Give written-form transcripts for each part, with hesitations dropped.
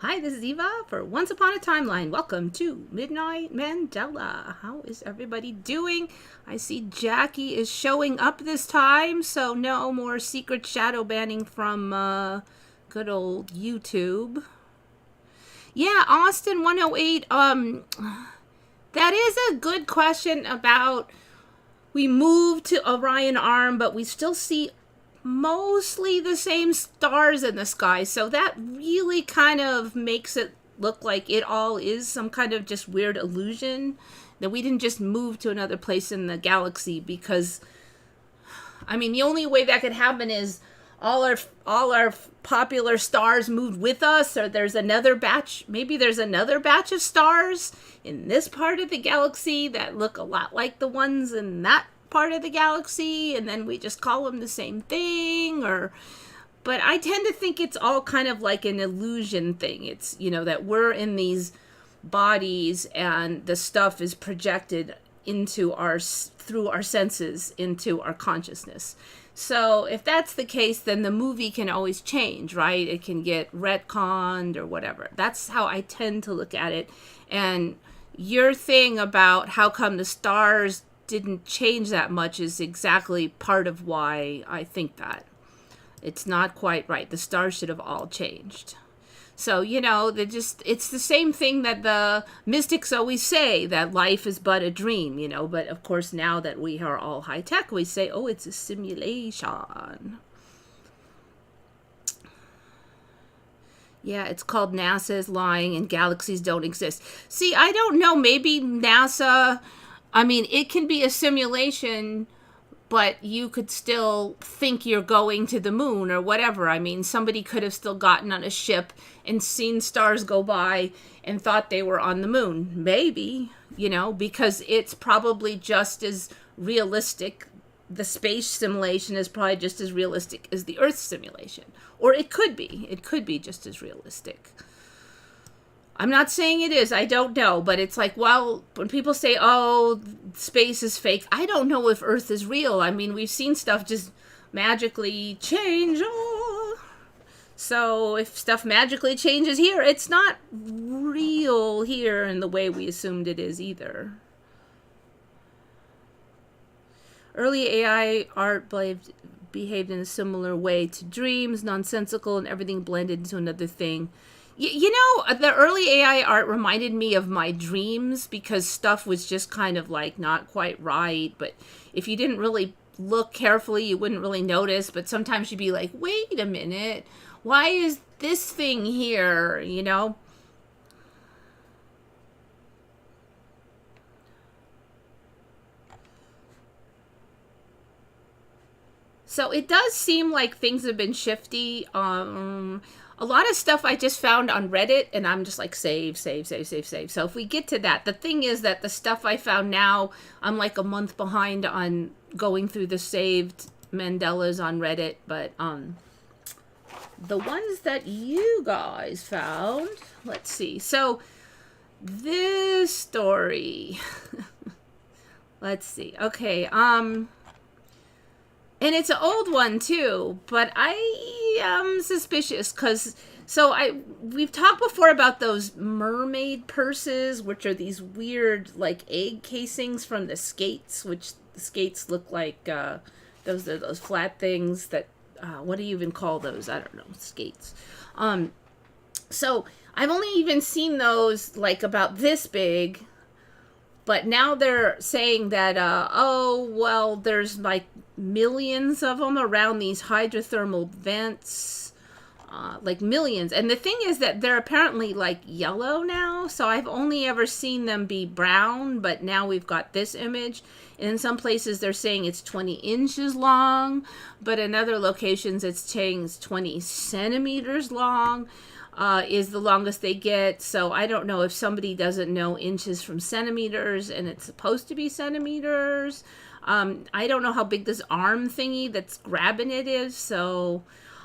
Hi, this is Eva for Once Upon a Timeline. Welcome to Midnight Mandela. How is everybody doing? I see Jackie is showing up this time, so no more secret shadow banning from good old YouTube. Yeah, Austin 108, that is a good question about we moved to Orion Arm, but we still see mostly the same stars in the sky, so that really kind of makes it look like it all is some kind of just weird illusion, that we didn't just move to another place in the galaxy, because I mean the only way that could happen is all our popular stars moved with us, or there's another batch, maybe there's another batch of stars in this part of the galaxy that look a lot like the ones in that part of the galaxy, and then we just call them the same thing. Or but I tend to think it's all kind of like an illusion thing. It's, you know, that we're in these bodies and the stuff is projected into our, through our senses, into our consciousness. So if that's the case, then the movie can always change, right? It can get retconned or whatever. That's how I tend to look at it. And your thing about how come the stars didn't change that much is exactly part of why I think that. It's not quite right. The stars should have all changed. So, you know, it's the same thing that the mystics always say, that life is but a dream, you know, but of course now that we are all high tech, we say, oh, it's a simulation. Yeah, it's called NASA's lying and galaxies don't exist. See, I don't know, maybe NASA, I mean, it can be a simulation, but you could still think you're going to the moon or whatever. I mean, somebody could have still gotten on a ship and seen stars go by and thought they were on the moon. Maybe, you know, because it's probably just as realistic. The space simulation is probably just as realistic as the Earth simulation. Or it could be. It could be just as realistic. I'm not saying it is, I don't know, but it's like, well, when people say, oh, space is fake, I don't know if Earth is real. I mean, we've seen stuff just magically change. Oh. So if stuff magically changes here, it's not real here in the way we assumed it is either. Early AI art behaved in a similar way to dreams, nonsensical, and everything blended into another thing. You know, the early AI art reminded me of my dreams, because stuff was just kind of like not quite right. But if you didn't really look carefully, you wouldn't really notice. But sometimes you'd be like, wait a minute, why is this thing here, you know? So it does seem like things have been shifty. A lot of stuff I just found on Reddit, and I'm just like, save. So if we get to that, the thing is that the stuff I found now, I'm like a month behind on going through the saved Mandelas on Reddit. But the ones that you guys found, let's see. So this story, let's see. Okay, and it's an old one too, but I am suspicious because we've talked before about those mermaid purses, which are these weird like egg casings from the skates, which the skates look like those flat things that what do you even call those? I don't know, skates. So I've only even seen those like about this big. But now they're saying that, oh, well, there's like millions of them around these hydrothermal vents, like millions. And the thing is that they're apparently like yellow now. So I've only ever seen them be brown, but now we've got this image. And in some places they're saying it's 20 inches long, but in other locations it's saying it's 20 centimeters long. Is the longest they get. So I don't know if somebody doesn't know inches from centimeters and it's supposed to be centimeters. I don't know how big this arm thingy that's grabbing it is. So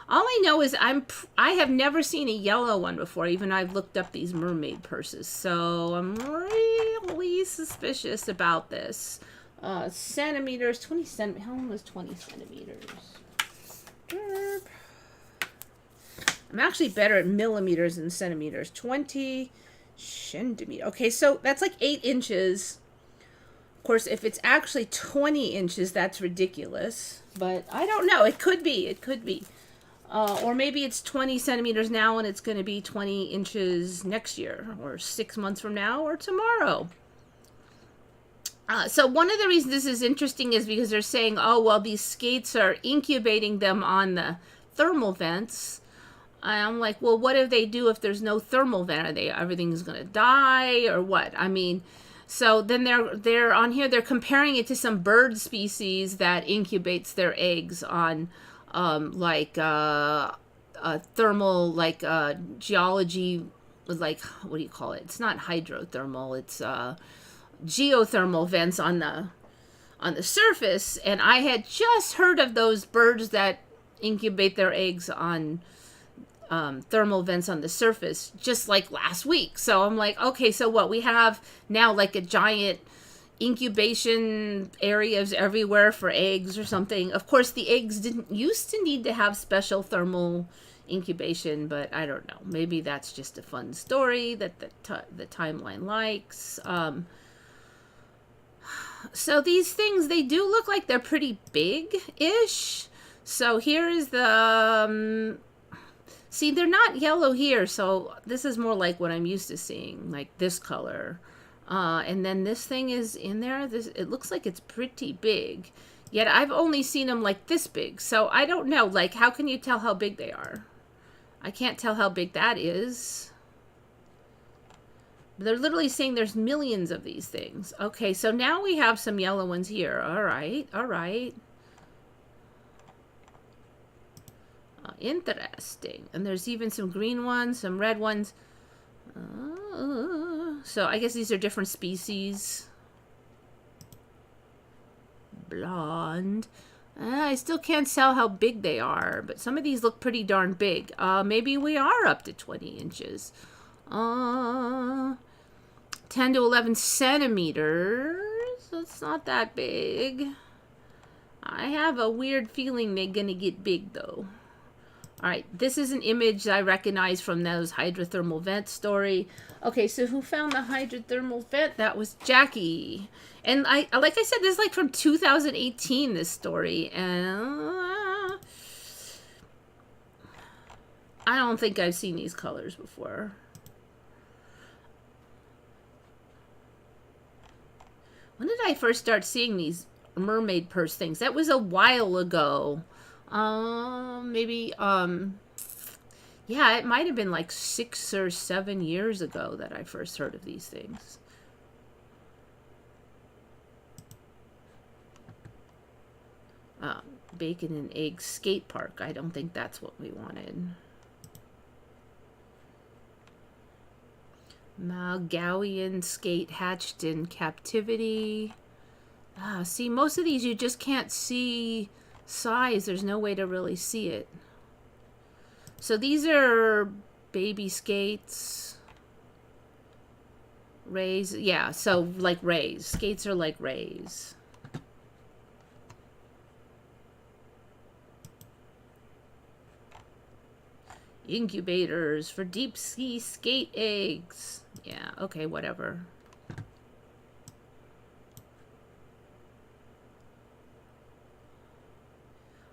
all I know is I have never seen a yellow one before. Even I've looked up these mermaid purses. So I'm really suspicious about this. Centimeters, 20 centimeters. How long is 20 centimeters? I'm actually better at millimeters than centimeters. 20 centimeters. Okay, so that's like 8 inches. Of course, if it's actually 20 inches, that's ridiculous. But I don't know. It could be. It could be. Or maybe it's 20 centimeters now and it's going to be 20 inches next year, or 6 months from now, or tomorrow. So one of the reasons this is interesting is because they're saying, oh, well, these skates are incubating them on the thermal vents. And I'm like, well, what if they do if there's no thermal vent? Are they, everything's going to die or what? I mean, so then they're on here, they're comparing it to some bird species that incubates their eggs on thermal, geology, like, what do you call it? It's not hydrothermal, it's geothermal vents on the surface. And I had just heard of those birds that incubate their eggs on thermal vents on the surface just like last week. So I'm like, okay, so what we have now, like a giant incubation areas everywhere for eggs or something. Of course, the eggs didn't used to need to have special thermal incubation, but I don't know. Maybe that's just a fun story that the timeline likes. So these things, they do look like they're pretty big-ish. So here is the... see, they're not yellow here, so this is more like what I'm used to seeing, like this color. And then this thing is in there. It looks like it's pretty big. Yet I've only seen them like this big. So I don't know, like, how can you tell how big they are? I can't tell how big that is. They're literally saying there's millions of these things. Okay, so now we have some yellow ones here. All right, all right. Interesting. And there's even some green ones, some red ones. So I guess these are different species. Blonde. I still can't tell how big they are, but some of these look pretty darn big. Maybe we are up to 20 inches. 10 to 11 centimeters. That's not that big. I have a weird feeling they're gonna get big though. All right, this is an image I recognize from those hydrothermal vent story. Okay, so who found the hydrothermal vent? That was Jackie. And like I said, this is like from 2018, this story. And I don't think I've seen these colors before. When did I first start seeing these mermaid purse things? That was a while ago. Maybe, yeah, it might have been like 6 or 7 years ago that I first heard of these things. Bacon and eggs skate park. I don't think that's what we wanted. Malgawian skate hatched in captivity. See, most of these you just can't see size. There's no way to really see it. So these are baby skates. Rays. Yeah, so like rays. Skates are like rays. Incubators for deep sea skate eggs. Yeah, okay, whatever.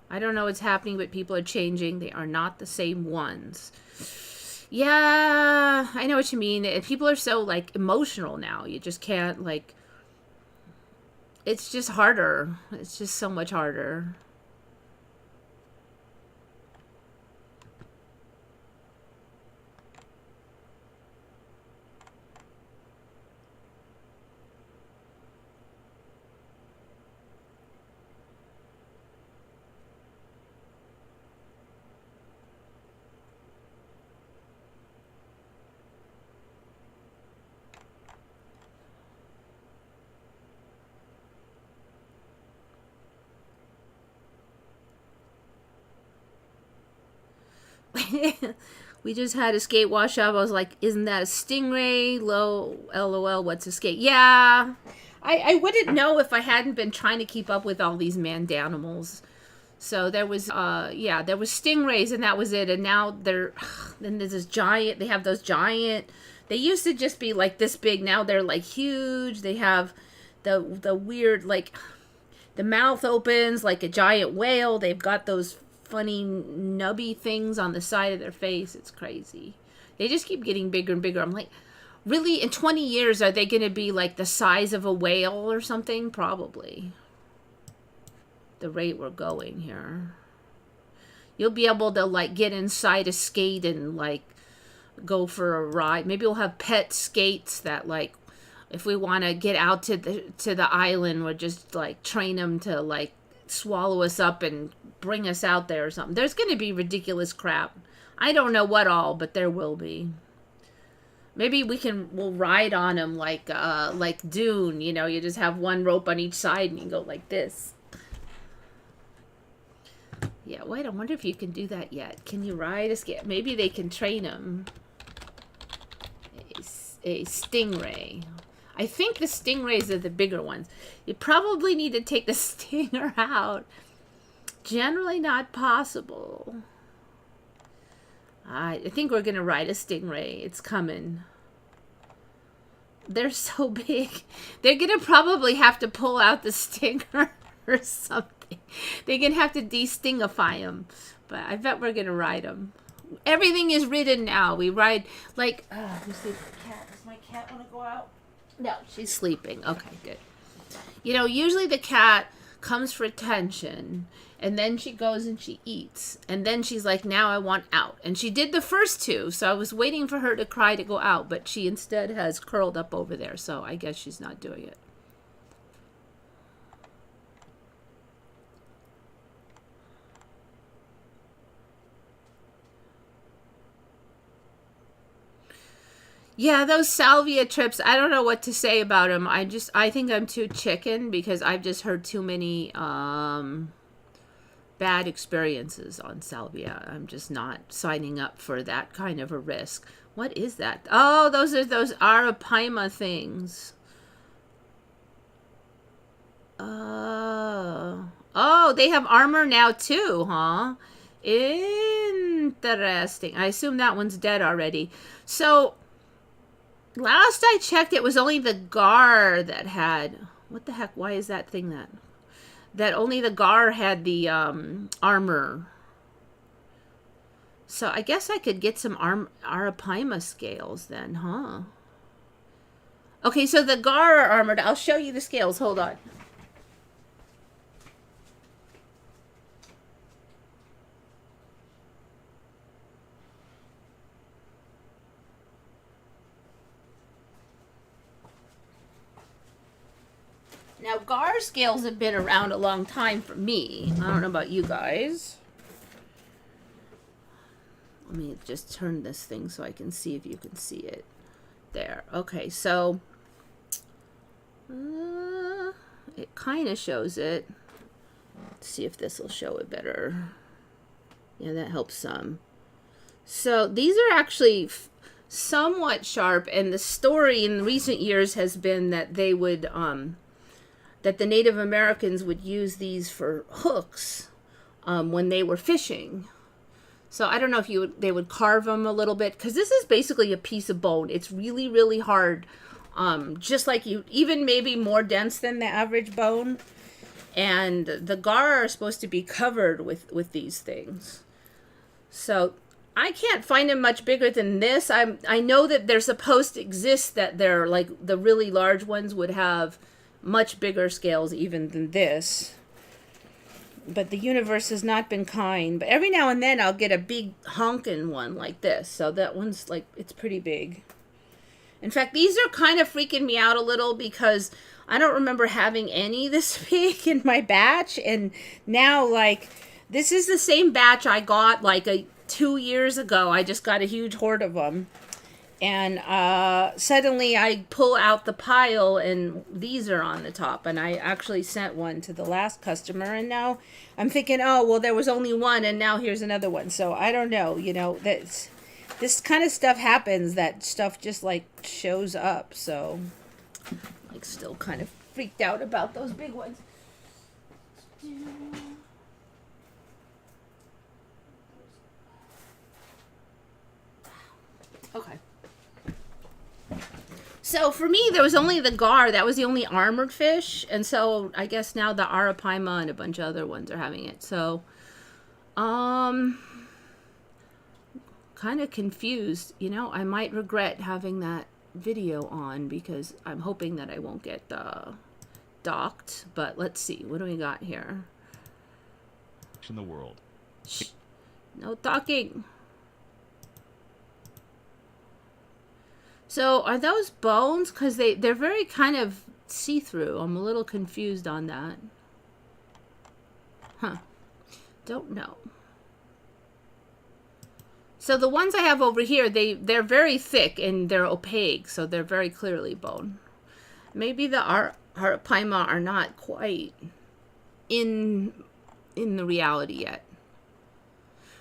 I don't know what's happening, but people are changing. They are not the same ones. Yeah, I know what you mean. People are so, like, emotional now. You just can't, like... It's just harder. It's just so much harder. We just had a skate wash up. I was like, isn't that a stingray? LOL, what's a skate? Yeah. I wouldn't know if I hadn't been trying to keep up with all these Mandanimals. So there was, yeah, there was stingrays, and that was it. And now they're, then there's this giant, they have those giant, they used to just be like this big. Now they're like huge. They have the weird, like, the mouth opens like a giant whale. They've got those funny nubby things on the side of their face. It's crazy. They just keep getting bigger and bigger. I'm like, really, in 20 years, are they going to be like the size of a whale or something? Probably. The rate we're going here. You'll be able to like get inside a skate and like go for a ride. Maybe we'll have pet skates that like, if we want to get out to the island, we'll just like train them to like swallow us up and bring us out there or something. There's going to be ridiculous crap. I don't know what all, but there will be. Maybe we'll ride on them like Dune, you know, you just have one rope on each side and you go like this. Yeah, wait, I wonder if you can do that yet. Can you ride a skate? Maybe they can train them. A stingray. I think the stingrays are the bigger ones. You probably need to take the stinger out. Generally not possible. I think we're going to ride a stingray. It's coming. They're so big. They're going to probably have to pull out the stinger or something. They're going to have to de-stingify them. But I bet we're going to ride them. Everything is ridden now. We ride like... you see the cat. Does my cat want to go out? No, she's sleeping. Okay, good. You know, usually the cat comes for attention, and then she goes and she eats, and then she's like, now I want out. And she did the first two, so I was waiting for her to cry to go out, but she instead has curled up over there, so I guess she's not doing it. Yeah, those salvia trips, I don't know what to say about them. I think I'm too chicken because I've just heard too many bad experiences on salvia. I'm just not signing up for that kind of a risk. What is that? Oh, those are those arapaima things. Oh, they have armor now too, huh? Interesting. I assume that one's dead already. So... last I checked, it was only the Gar that had... what the heck? Why is that thing that only the Gar had the armor? So I guess I could get some arapaima scales then, huh? Okay, so the Gar are armored. I'll show you the scales. Hold on. Now, Gar scales have been around a long time for me. I don't know about you guys. Let me just turn this thing so I can see if you can see it. There. Okay, so it kind of shows it. Let's see if this will show it better. Yeah, that helps some. So these are actually somewhat sharp, and the story in recent years has been that they would... that the Native Americans would use these for hooks when they were fishing. So I don't know if they would carve them a little bit, because this is basically a piece of bone. It's really, really hard, just like even maybe more dense than the average bone. And the Gar are supposed to be covered with these things. So I can't find them much bigger than this. I know that they're supposed to exist, that they're like the really large ones would have much bigger scales even than this. But the universe has not been kind. But every now and then I'll get a big honking one like this. So that one's like, it's pretty big. In fact, these are kind of freaking me out a little because I don't remember having any this big in my batch. And now, like, this is the same batch I got like 2 years ago. I just got a huge horde of them. And suddenly I pull out the pile and these are on the top. And I actually sent one to the last customer. And now I'm thinking, oh, well, there was only one and now here's another one. So I don't know, you know, this kind of stuff happens. That stuff just like shows up. So like still kind of freaked out about those big ones. So for me, there was only the gar. That was the only armored fish. And so I guess now the arapaima and a bunch of other ones are having it. So, kind of confused. You know, I might regret having that video on because I'm hoping that I won't get docked. But let's see. What do we got here? In the world. Shh. No talking. So are those bones? Because they're very kind of see-through. I'm a little confused on that. Huh. Don't know. So the ones I have over here, they're very thick and they're opaque, so they're very clearly bone. Maybe the arapaima are not quite in the reality yet.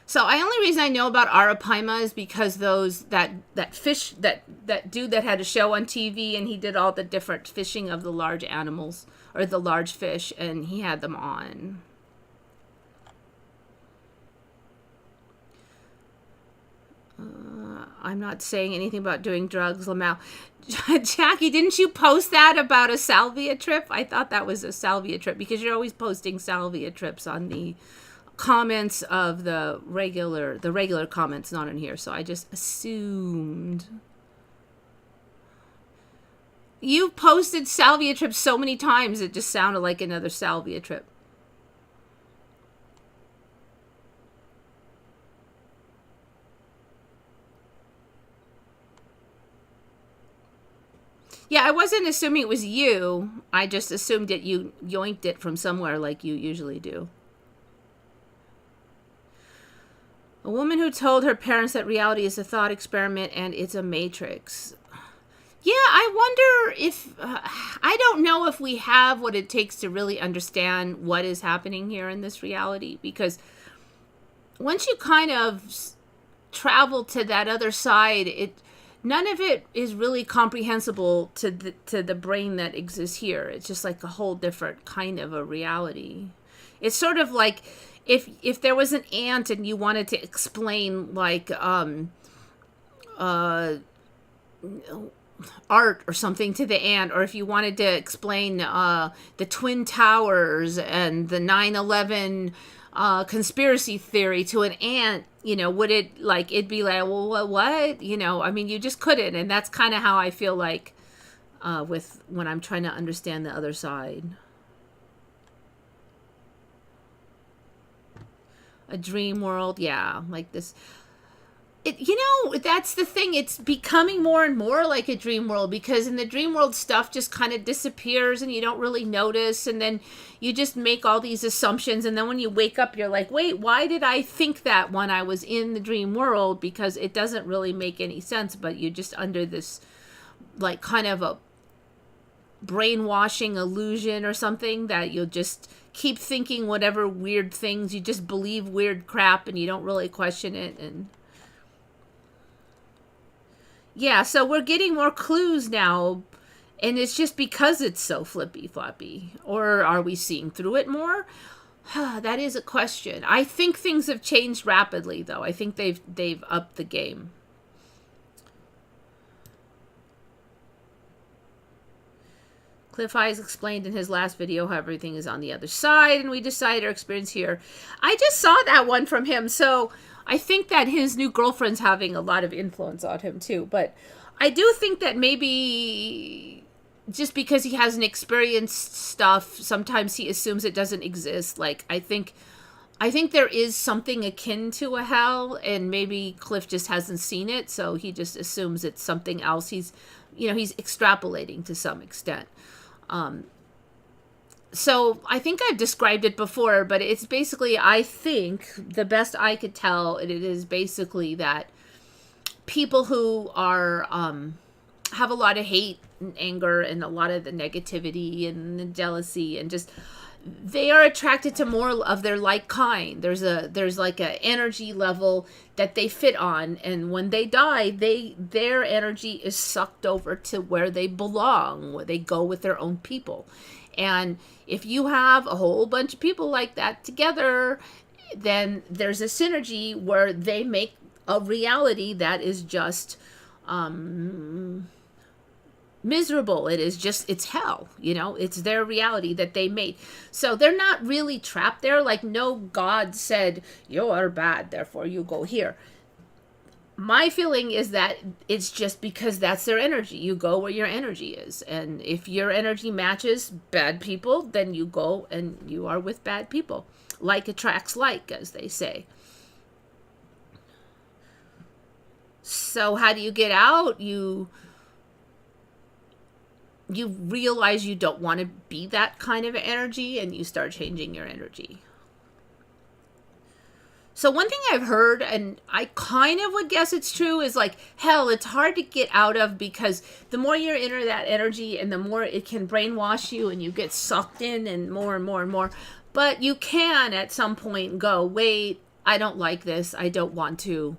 So the only reason I know about arapaima is because that fish that dude that had a show on TV and he did all the different fishing of the large animals or the large fish and he had them on. I'm not saying anything about doing drugs, Lamau. Jackie, didn't you post that about a salvia trip? I thought that was a salvia trip because you're always posting salvia trips on the comments of the regular comments, not in here. So I just assumed. You posted salvia trips so many times it just sounded like another salvia trip. Yeah, I wasn't assuming it was you. I just assumed that you yoinked it from somewhere like you usually do. A woman who told her parents that reality is a thought experiment and it's a matrix. Yeah, I wonder if... I don't know if we have what it takes to really understand what is happening here in this reality. Because once you kind of travel to that other side, none of it is really comprehensible to the brain that exists here. It's just like a whole different kind of a reality. It's sort of like if there was an ant and you wanted to explain like art or something to the ant, or if you wanted to explain the Twin Towers and the 9/11 conspiracy theory to an ant, you know, would it like it'd be like, well, what? You know, I mean, you just couldn't, and that's kind of how I feel like with when I'm trying to understand the other side. A dream world, yeah, like this. You know, that's the thing. It's becoming more and more like a dream world because in the dream world stuff just kind of disappears and you don't really notice. And then you just make all these assumptions. And then when you wake up, you're like, wait, why did I think that when I was in the dream world? Because it doesn't really make any sense. But you're just under this like kind of a brainwashing illusion or something that you'll just keep thinking whatever weird things. You just believe weird crap and you don't really question it. And yeah, so we're getting more clues now, and it's just because it's so flippy-floppy. Or are we seeing through it more? That is a question. I think things have changed rapidly, though. I think they've upped the game. Cliff Eyes explained in his last video how everything is on the other side, and we decided our experience here. I just saw that one from him, so I think that his new girlfriend's having a lot of influence on him, too. But I do think that maybe just because he hasn't experienced stuff, sometimes he assumes it doesn't exist. Like, I think there is something akin to a hell, and maybe Cliff just hasn't seen it, so he just assumes it's something else. He's extrapolating to some extent. So I think I've described it before, but it's basically, I think, the best I could tell, it is basically that people who are have a lot of hate and anger and a lot of the negativity and the jealousy and just they are attracted to more of their like kind. There's like a energy level that they fit on, and when they die, their energy is sucked over to where they belong, where they go with their own people. And if you have a whole bunch of people like that together, then there's a synergy where they make a reality that is just miserable. It is just, it's hell, it's their reality that they made. So they're not really trapped there. Like, no God said, you are bad, therefore you go here. My feeling is that it's just because that's their energy. You go where your energy is. And if your energy matches bad people, then you go and you are with bad people. Like attracts like, as they say. So how do you get out? You realize you don't want to be that kind of energy, and you start changing your energy. So one thing I've heard, and I kind of would guess it's true, is like, hell, it's hard to get out of, because the more you're in that energy and the more it can brainwash you and you get sucked in and more and more and more. But you can at some point go, wait, I don't like this. I don't want to.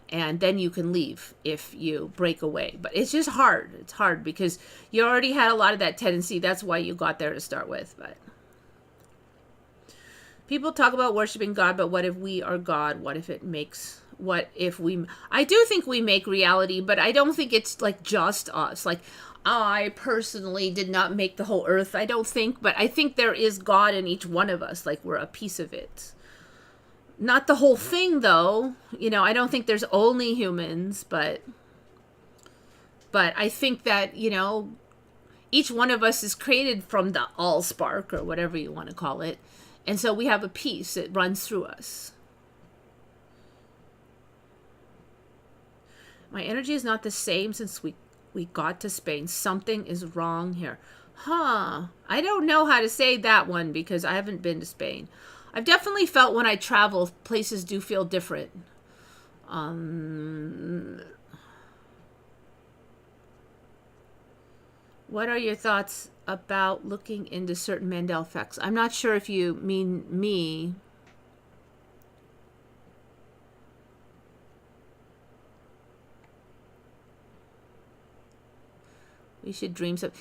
And then you can leave if you break away. But it's just hard. It's hard because you already had a lot of that tendency. That's why you got there to start with. But people talk about worshiping God, but what if we are God? What if I do think we make reality, but I don't think it's like just us. Like, I personally did not make the whole earth, I don't think, but I think there is God in each one of us. Like, we're a piece of it. Not the whole thing, though. I don't think there's only humans, but I think that, each one of us is created from the all spark, or whatever you want to call it. And so we have a piece that runs through us. My energy is not the same since we got to Spain. Something is wrong here. I don't know how to say that one because I haven't been to Spain. I've definitely felt when I travel, places do feel different. What are your thoughts about looking into certain Mandela effects? I'm not sure if you mean me. We should dream something.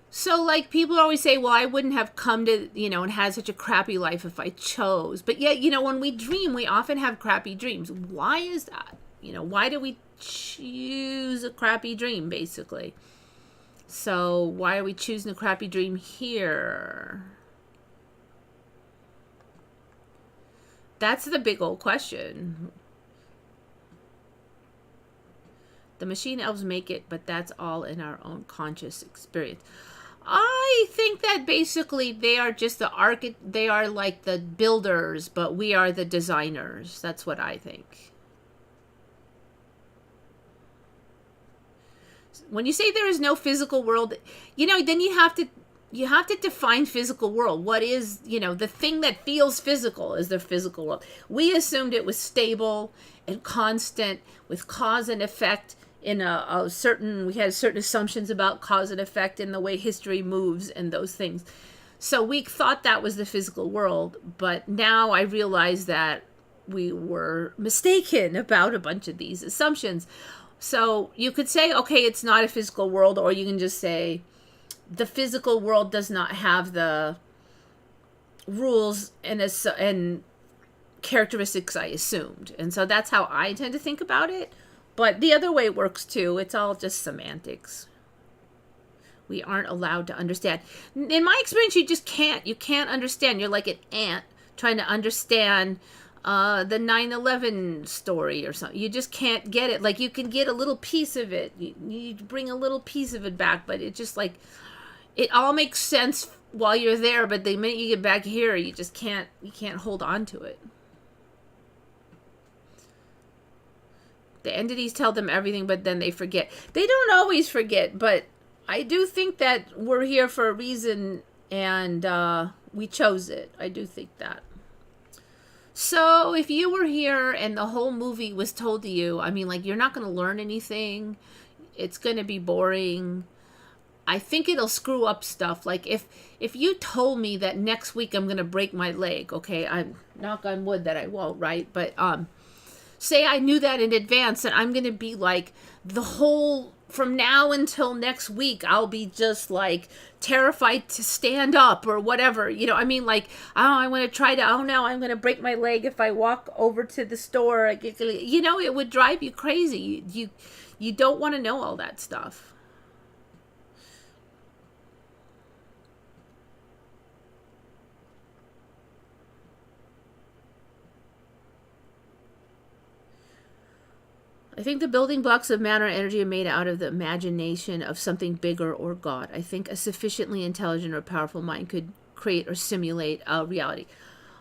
So, like, people always say, well, I wouldn't have come to, and had such a crappy life if I chose. But yet, when we dream, we often have crappy dreams. Why is that? Why do we choose a crappy dream, basically? So, why are we choosing a crappy dream here? That's the big old question. The machine elves make it, but that's all in our own conscious experience. I think that basically they are just they are like the builders, but we are the designers. That's what I think. When you say there is no physical world, then you have to define physical world. What is, the thing that feels physical is the physical world. We assumed it was stable and constant with cause and effect. We had certain assumptions about cause and effect in the way history moves and those things. So we thought that was the physical world, but now I realize that we were mistaken about a bunch of these assumptions. So you could say, okay, it's not a physical world, or you can just say the physical world does not have the rules and characteristics I assumed. And so that's how I tend to think about it. But the other way works too. It's all just semantics. We aren't allowed to understand. In my experience, you just can't. You can't understand. You're like an ant trying to understand the 9/11 story or something. You just can't get it. Like, you can get a little piece of it. You bring a little piece of it back, but it just like, it all makes sense while you're there, but the minute you get back here, you just can't hold on to it. The entities tell them everything, but then they forget. They don't always forget, but I do think that we're here for a reason, and we chose it. I do think that. So if you were here and the whole movie was told to you, I mean, like, you're not going to learn anything. It's going to be boring. I think it'll screw up stuff. Like, if you told me that next week I'm going to break my leg, okay, I'm knock on wood that I won't, right? But say I knew that in advance, and I'm going to be like, from now until next week, I'll be just like terrified to stand up or whatever. I mean, like, I'm going to try to, I'm going to break my leg if I walk over to the store. It would drive you crazy. You don't want to know all that stuff. I think the building blocks of matter and energy are made out of the imagination of something bigger or God. I think a sufficiently intelligent or powerful mind could create or simulate a reality.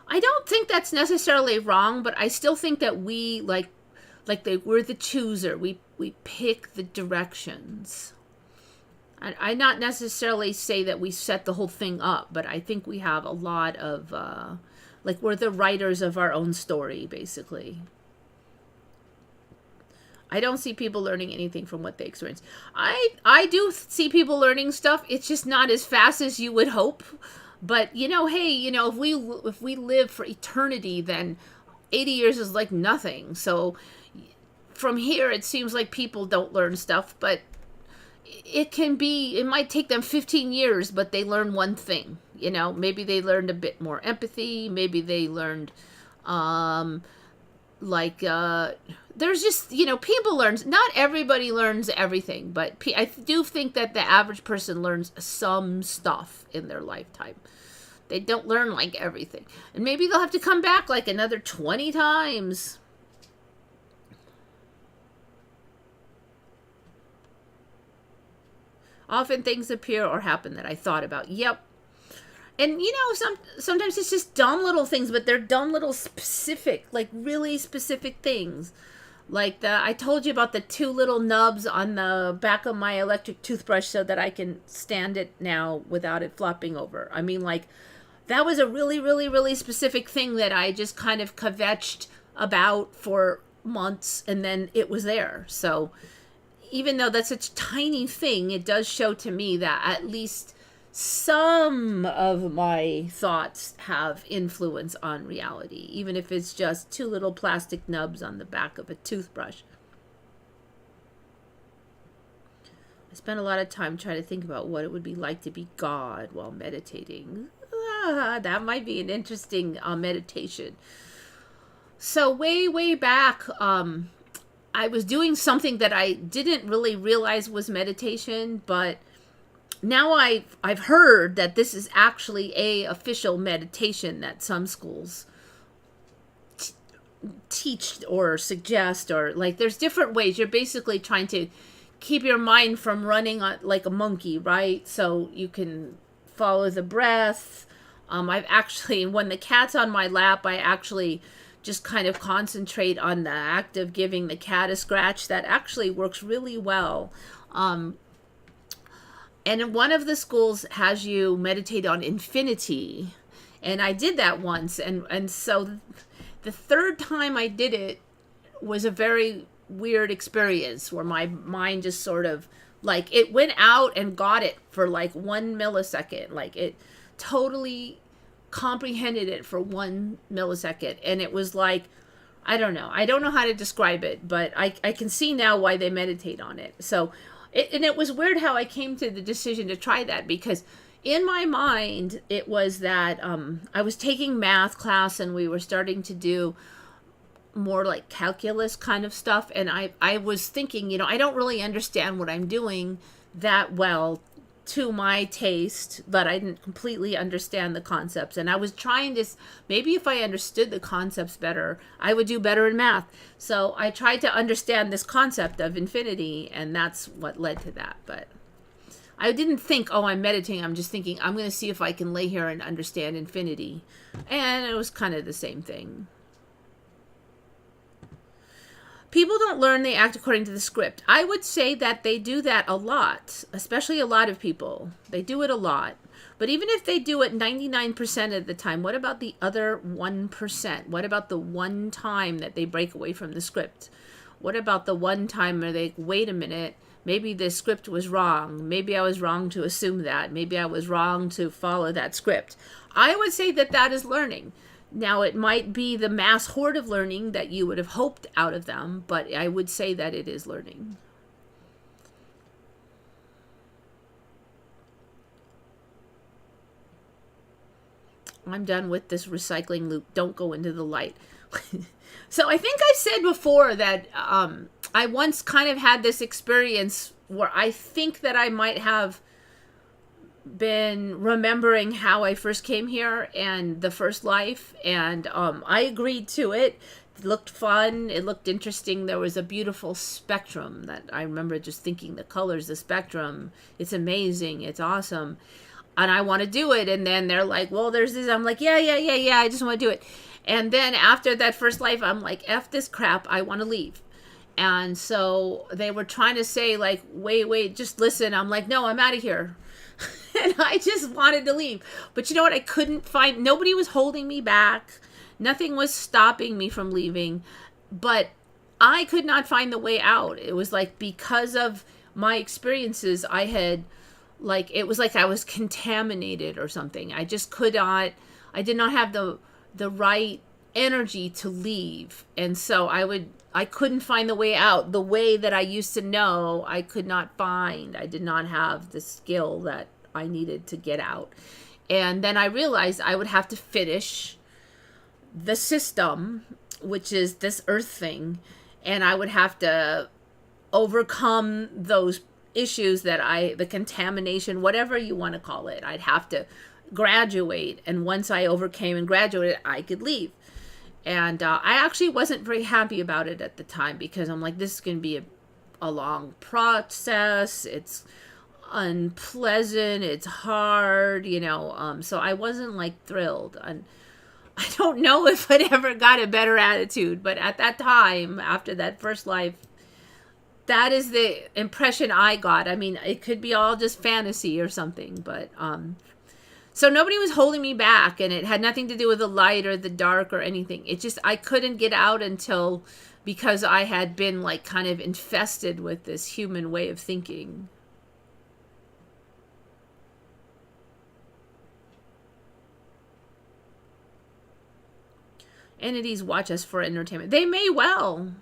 I don't think that's necessarily wrong, but I still think that we we're the chooser. We pick the directions. I not necessarily say that we set the whole thing up, but I think we have a lot of we're the writers of our own story, basically. I don't see people learning anything from what they experience. I do see people learning stuff. It's just not as fast as you would hope. But hey, if we live for eternity, then 80 years is like nothing. So from here, it seems like people don't learn stuff, but it might take them 15 years, but they learn one thing. Maybe they learned a bit more empathy. Maybe they learned, there's just, people learn. Not everybody learns everything, but I do think that the average person learns some stuff in their lifetime. They don't learn like everything. And maybe they'll have to come back like another 20 times. Often things appear or happen that I thought about. Yep. And sometimes it's just dumb little things, but they're dumb little specific, like really specific things. Like I told you about the 2 little nubs on the back of my electric toothbrush so that I can stand it now without it flopping over. I mean, that was a really, really, really specific thing that I just kind of kvetched about for months, and then it was there. So even though that's such a tiny thing, it does show to me that at least some of my thoughts have influence on reality, even if it's just 2 little plastic nubs on the back of a toothbrush. I spent a lot of time trying to think about what it would be like to be God while meditating. That might be an interesting meditation. So way back, I was doing something that I didn't really realize was meditation, but now I've heard that this is actually a official meditation that some schools teach or suggest, or there's different ways. You're basically trying to keep your mind from running like a monkey, right? So you can follow the breath. I've actually, when the cat's on my lap, I actually just kind of concentrate on the act of giving the cat a scratch. That actually works really well. And one of the schools has you meditate on infinity. And I did that once. And so the 3rd time I did it was a very weird experience where my mind just sort of it went out and got it for 1 millisecond. It totally comprehended it for 1 millisecond. And it was I don't know how to describe it, but I can see now why they meditate on it. So it was weird how I came to the decision to try that, because in my mind it was that I was taking math class and we were starting to do more calculus kind of stuff, and I was thinking, I don't really understand what I'm doing that well to my taste, but I didn't completely understand the concepts. And I was trying this, maybe if I understood the concepts better, I would do better in math. So I tried to understand this concept of infinity, and that's what led to that. But I didn't think, I'm meditating. I'm just thinking, I'm going to see if I can lay here and understand infinity. And it was kind of the same thing. People don't learn, they act according to the script. I would say that they do that a lot, especially a lot of people. They do it a lot. But even if they do it 99% of the time, what about the other 1%? What about the one time that they break away from the script? What about the one time where they, wait a minute, maybe the script was wrong. Maybe I was wrong to assume that. Maybe I was wrong to follow that script. I would say that that is learning. Now, it might be the mass horde of learning that you would have hoped out of them, but I would say that it is learning. I'm done with this recycling loop. Don't go into the light. So I think I said before that I once kind of had this experience where I think that I might have been remembering how I first came here and the first life, and I agreed to it, looked fun. It looked interesting. There was a beautiful spectrum that I remember just thinking the colors, the spectrum, it's amazing. It's awesome. And I want to do it. And then they're like, well, there's this. I'm like, yeah. I just want to do it. And then after that first life, I'm like, F this crap. I want to leave. And so they were trying to say like, wait, just listen. I'm like, no, I'm out of here. And I just wanted to leave. But you know what? I couldn't find, nobody was holding me back. Nothing was stopping me from leaving. But I could not find the way out. It was like because of my experiences, I had like, it was like I was contaminated or something. I just could not, I did not have the right energy to leave. And so I couldn't find the way out. The way that I used to know, I could not find. I did not have the skill that I needed to get out. And then I realized I would have to finish the system, which is this earth thing. And I would have to overcome those issues that the contamination, whatever you want to call it. I'd have to graduate. And once I overcame and graduated, I could leave. And I actually wasn't very happy about it at the time because I'm like, this is going to be a long process. It's unpleasant. It's hard, so I wasn't like thrilled. And I don't know if I'd ever got a better attitude, but at that time, after that first life, that is the impression I got. I mean, it could be all just fantasy or something, but so nobody was holding me back, and it had nothing to do with the light or the dark or anything. It just, I couldn't get out until, because I had been like kind of infested with this human way of thinking. Entities watch us for entertainment. They may well.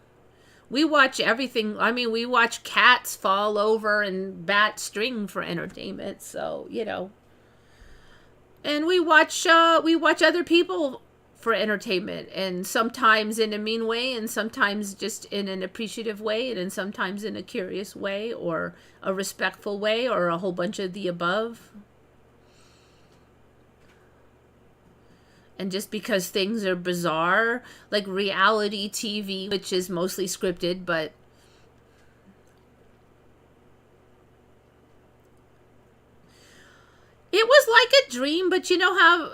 We watch everything. I mean, we watch cats fall over and bat string for entertainment. So, and we watch other people for entertainment, and sometimes in a mean way, and sometimes just in an appreciative way, and sometimes in a curious way, or a respectful way, or a whole bunch of the above. And just because things are bizarre, like reality TV, which is mostly scripted, but it was like a dream. But you know how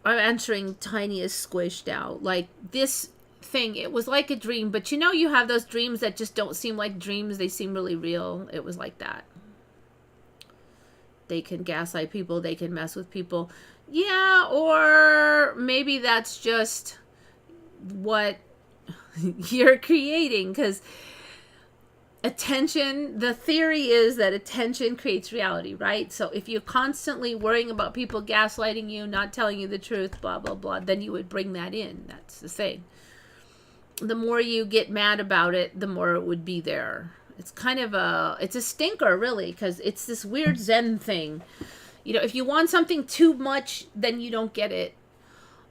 I'm answering Tiny is squished out. Like this thing, it was like a dream. But you have those dreams that just don't seem like dreams. They seem really real. It was like that. They can gaslight people. They can mess with people. Yeah, or maybe that's just what you're creating, because attention, the theory is that attention creates reality, right? So if you're constantly worrying about people gaslighting you, not telling you the truth, blah, blah, blah, then you would bring that in. That's the thing. The more you get mad about it, the more it would be there. It's kind of it's a stinker, really, because it's this weird Zen thing. If you want something too much, then you don't get it.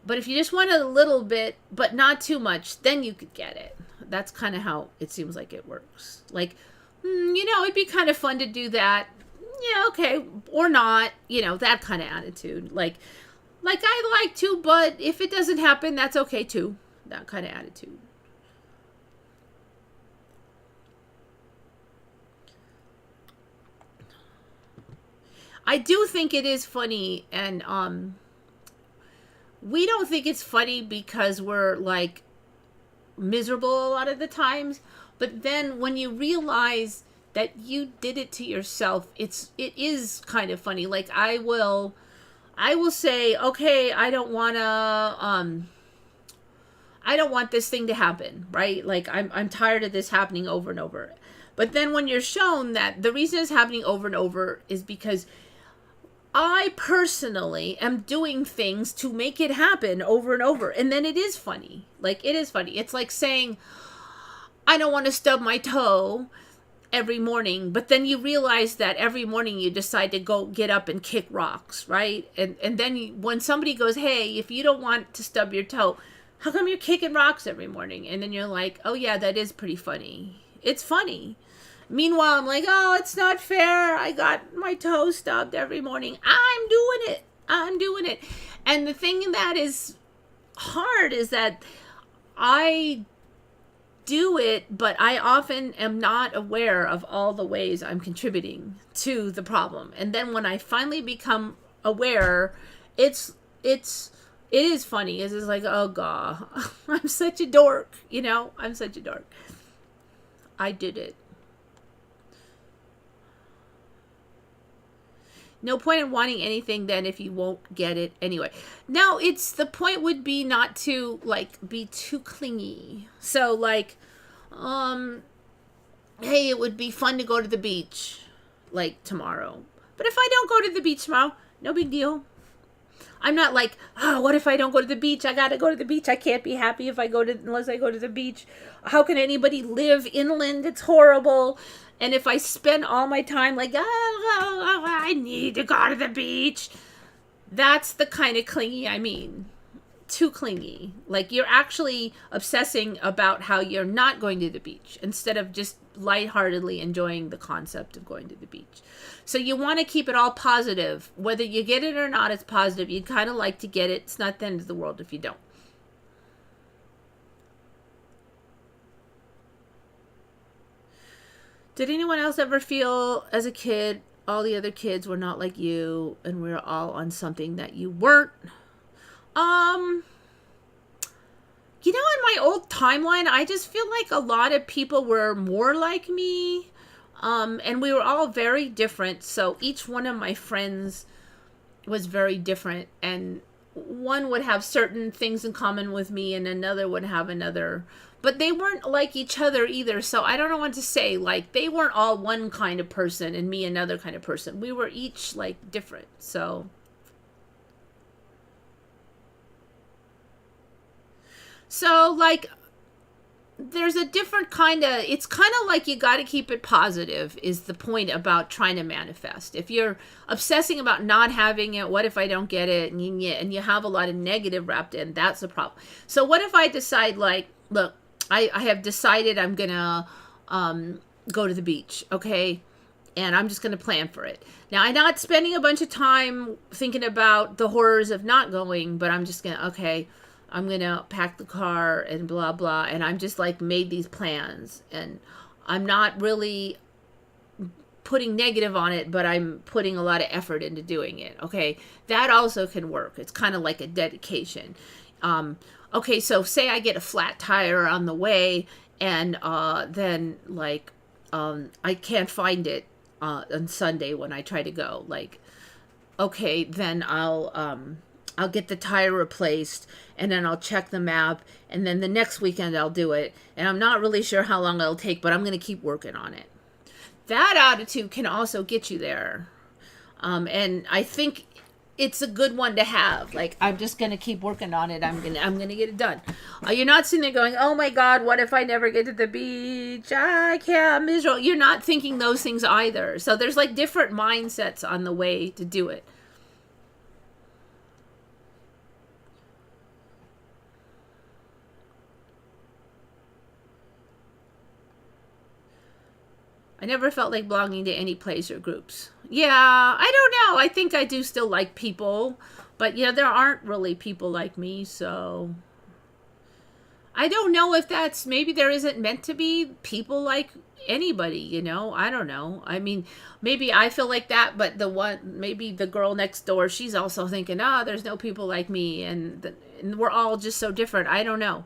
But if you just want a little bit, but not too much, then you could get it. That's kind of how it seems like it works. Like, it'd be kind of fun to do that. Yeah, okay. Or not, that kind of attitude. Like I like to, but if it doesn't happen, that's okay too. That kind of attitude. I do think it is funny, and we don't think it's funny because we're like miserable a lot of the times, but then when you realize that you did it to yourself, it is kind of funny. Like I will say, okay, I don't want this thing to happen, right? Like I'm tired of this happening over and over. But then when you're shown that the reason it's happening over and over is because I personally am doing things to make it happen over and over. And then it is funny. Like, it is funny. It's like saying, I don't want to stub my toe every morning. But then you realize that every morning you decide to go get up and kick rocks, right? And then when somebody goes, hey, if you don't want to stub your toe, how come you're kicking rocks every morning? And then you're like, oh, yeah, that is pretty funny. It's funny. Meanwhile, I'm like, oh, it's not fair. I got my toe stubbed every morning. I'm doing it. And the thing that is hard is that I do it, but I often am not aware of all the ways I'm contributing to the problem. And then when I finally become aware, it's it is funny. It's just like, oh god, I'm such a dork, I'm such a dork. I did it. No point in wanting anything then if you won't get it anyway. Now, it's the point would be not to be too clingy. So hey, it would be fun to go to the beach tomorrow. But if I don't go to the beach tomorrow, no big deal. I'm not like, oh, what if I don't go to the beach? I gotta go to the beach. I can't be happy unless I go to the beach. How can anybody live inland? It's horrible. And if I spend all my time I need to go to the beach, that's the kind of clingy I mean. Too clingy. You're actually obsessing about how you're not going to the beach instead of just lightheartedly enjoying the concept of going to the beach. So you want to keep it all positive. Whether you get it or not, it's positive. You'd kind of like to get it. It's not the end of the world if you don't. Did anyone else ever feel as a kid all the other kids were not like you and we were all on something that you weren't? In my old timeline, I just feel like a lot of people were more like me. And we were all very different. So each one of my friends was very different. And one would have certain things in common with me and another would have another. But they weren't like each other either. So I don't know what to say. They weren't all one kind of person and me another kind of person. We were each different. So there's a different it's kind of like you got to keep it positive is the point about trying to manifest. If you're obsessing about not having it, what if I don't get it, and you have a lot of negative wrapped in, that's the problem. So what if I decide look, I have decided I'm gonna go to the beach, okay, and I'm just gonna plan for it. Now I'm not spending a bunch of time thinking about the horrors of not going, but I'm just gonna I'm going to pack the car and blah, blah. And I'm just made these plans and I'm not really putting negative on it, but I'm putting a lot of effort into doing it. Okay. That also can work. It's kind of like a dedication. Okay. So say I get a flat tire on the way and then I can't find it on Sunday when I try to go. Okay, then I'll get the tire replaced and then I'll check the map and then the next weekend I'll do it. And I'm not really sure how long it'll take, but I'm going to keep working on it. That attitude can also get you there. And I think it's a good one to have. I'm just going to keep working on it. I'm going to get it done. You're not sitting there going, oh my God, what if I never get to the beach? I can't, I'm miserable. You're not thinking those things either. So there's different mindsets on the way to do it. I never felt like belonging to any place or groups. Yeah, I don't know. I think I do still like people. But there aren't really people like me, so I don't know if maybe there isn't meant to be people like anybody, I don't know. I mean, maybe I feel like that, but maybe the girl next door, she's also thinking, there's no people like me, and we're all just so different. I don't know.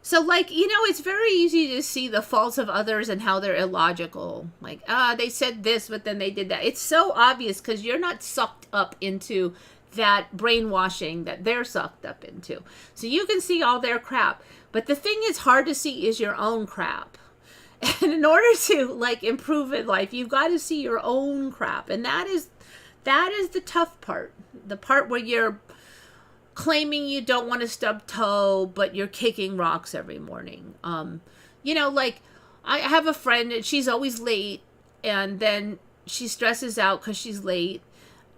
So, it's very easy to see the faults of others and how they're illogical. They said this, but then they did that. It's so obvious because you're not sucked up into that brainwashing that they're sucked up into. So you can see all their crap. But the thing is hard to see is your own crap. And in order to, improve in life, you've got to see your own crap. And that is the tough part. The part where you're claiming you don't want to stub toe, but you're kicking rocks every morning. I have a friend and she's always late and then she stresses out because she's late.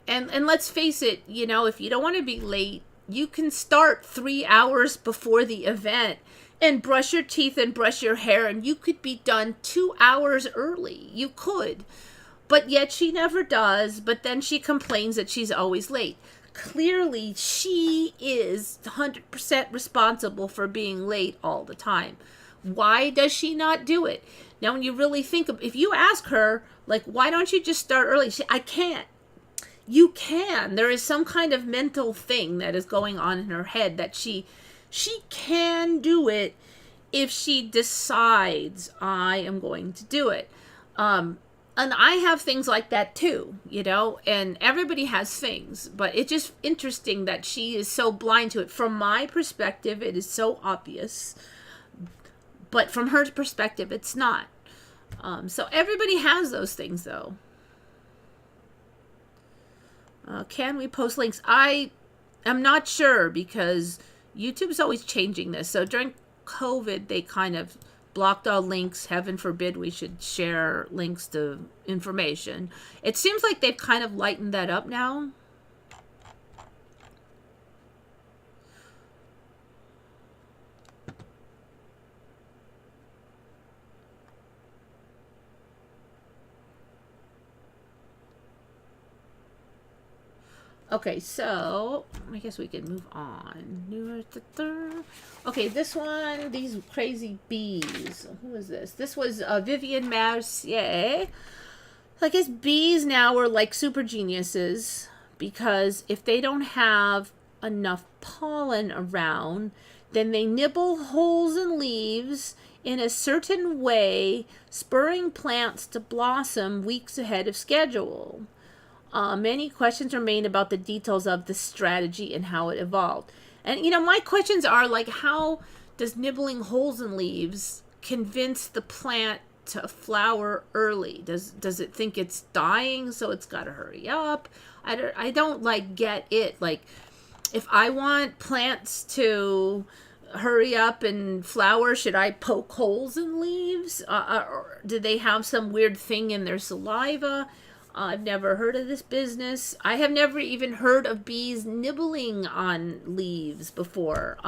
And let's face it, if you don't want to be late, you can start 3 hours before the event and brush your teeth and brush your hair and you could be done 2 hours early. You could. but yet she never does. But then she complains that she's always late. Clearly, she is 100% responsible for being late all the time. Why does she not do it? Now, when you really think of, if you ask her, like, why don't you just start early? I can't. You can. There is some kind of mental thing that is going on in her head that she can do it if she decides I am going to do it. And I have things like that too, you know, and everybody has things, but it's just interesting that she is so blind to it. From my perspective, it is so obvious, but from her perspective, it's not. So everybody has those things though. Can we post links? I am not sure because YouTube's always changing this. So during COVID, they kind of blocked all links. Heaven forbid we should share links to information. It seems like they've kind of lightened that up now. Okay, so I guess we can move on. Okay, this one, these crazy bees. Who is this? This was Vivian Mercier. I guess bees now are like super geniuses because if they don't have enough pollen around, then they nibble holes in leaves in a certain way, spurring plants to blossom weeks ahead of schedule. Many questions remain about the details of the strategy and how it evolved. And, you know, my questions are like, how does nibbling holes in leaves convince the plant to flower early? Does it think it's dying, so it's got to hurry up? I don't like get it. Like, if I want plants to hurry up and flower, should I poke holes in leaves? Or do they have some weird thing in their saliva? I've never heard of this business. I have never even heard of bees nibbling on leaves before.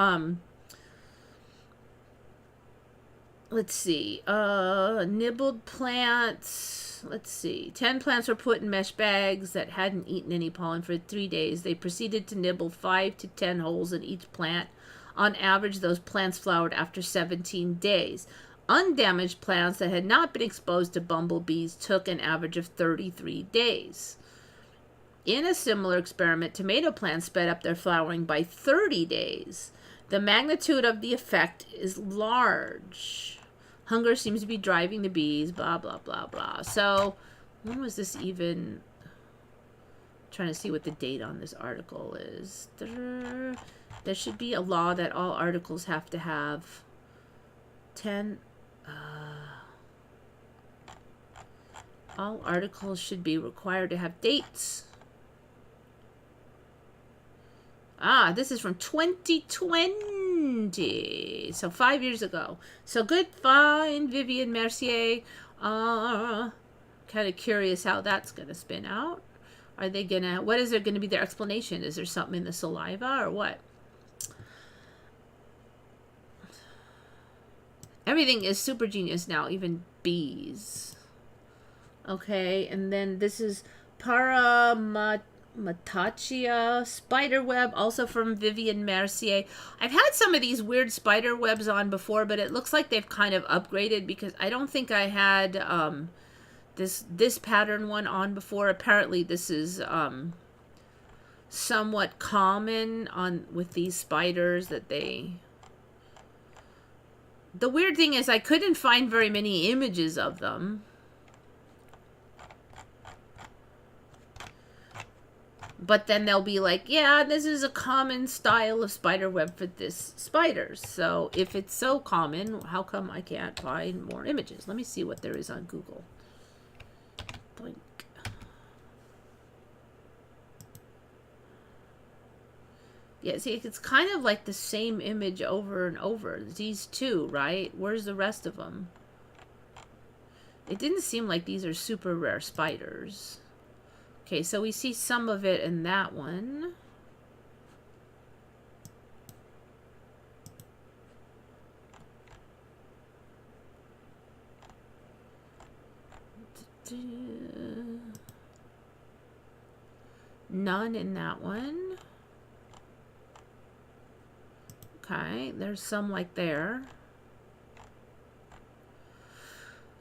Let's see. Nibbled plants. Let's see. 10 plants were put in mesh bags that hadn't eaten any pollen for 3 days. They proceeded to nibble 5 to 10 holes in each plant. On average, those plants flowered after 17 days. Undamaged plants that had not been exposed to bumblebees took an average of 33 days. In a similar experiment, tomato plants sped up their flowering by 30 days. The magnitude of the effect is large. Hunger seems to be driving the bees, blah, blah, blah, blah. So, when was this even? I'm trying to see what the date on this article is. There should be a law that all articles have to have 10. All articles should be required to have dates. This is from 2020. So 5 years ago. So good find, Vivian Mercier. Kind of curious how that's going to spin out. Are they going to, what is there going to be their explanation? Is there something in the saliva or what? Everything is super genius now, even bees. Okay, and then this is Paramatachia spiderweb, also from Vivian Mercier. I've had some of these weird spider webs on before, but it looks like they've kind of upgraded because I don't think I had this pattern one on before. Apparently, this is somewhat common on with these spiders that they. The weird thing is I couldn't find very many images of them. But then they'll be like, yeah, this is a common style of spider web for this spiders. So if it's so common, how come I can't find more images? Let me see what there is on Google. Blink. Yeah, see, it's kind of like the same image over and over. These two, right? Where's the rest of them? It didn't seem like these are super rare spiders. Okay, so we see some of it in that one. None in that one. Okay, there's some like there.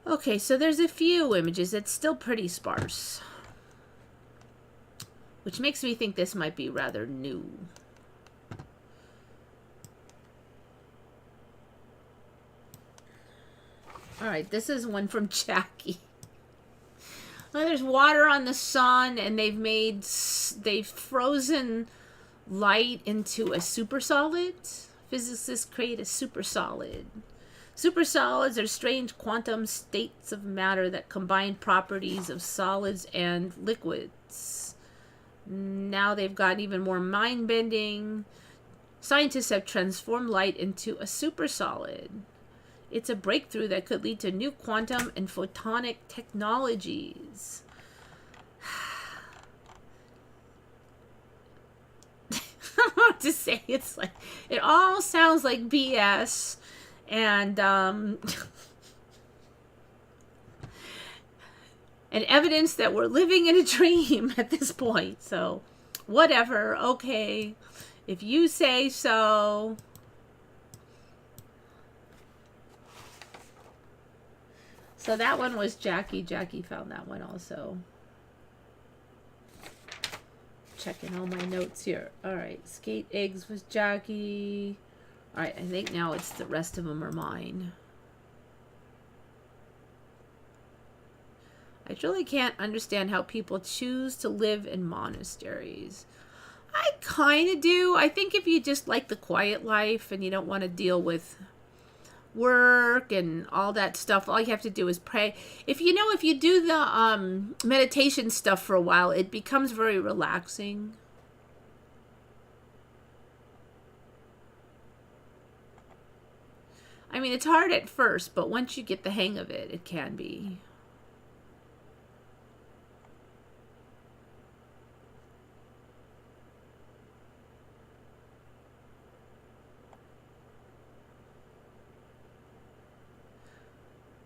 Okay, so there's a few images. It's still pretty sparse. Which makes me think this might be rather new. Alright, this is one from Jackie. Well, there's water on the sun, and they've frozen light into a supersolid. Physicists create a supersolid. Supersolids are strange quantum states of matter that combine properties of solids and liquids. Now they've got even more mind-bending. Scientists have transformed light into a supersolid. It's a breakthrough that could lead to new quantum and photonic technologies. I don't know what to say. It's like, it all sounds like BS. And and evidence that we're living in a dream at this point. So, whatever. Okay. If you say so. So that one was Jackie. Jackie found that one also. Checking all my notes here. All right. Skate eggs was Jackie. All right. I think now it's the rest of them are mine. I truly can't understand how people choose to live in monasteries. I kind of do. I think if you just like the quiet life and you don't want to deal with work and all that stuff, all you have to do is pray. If you do the meditation stuff for a while, it becomes very relaxing. I mean, it's hard at first, but once you get the hang of it, it can be.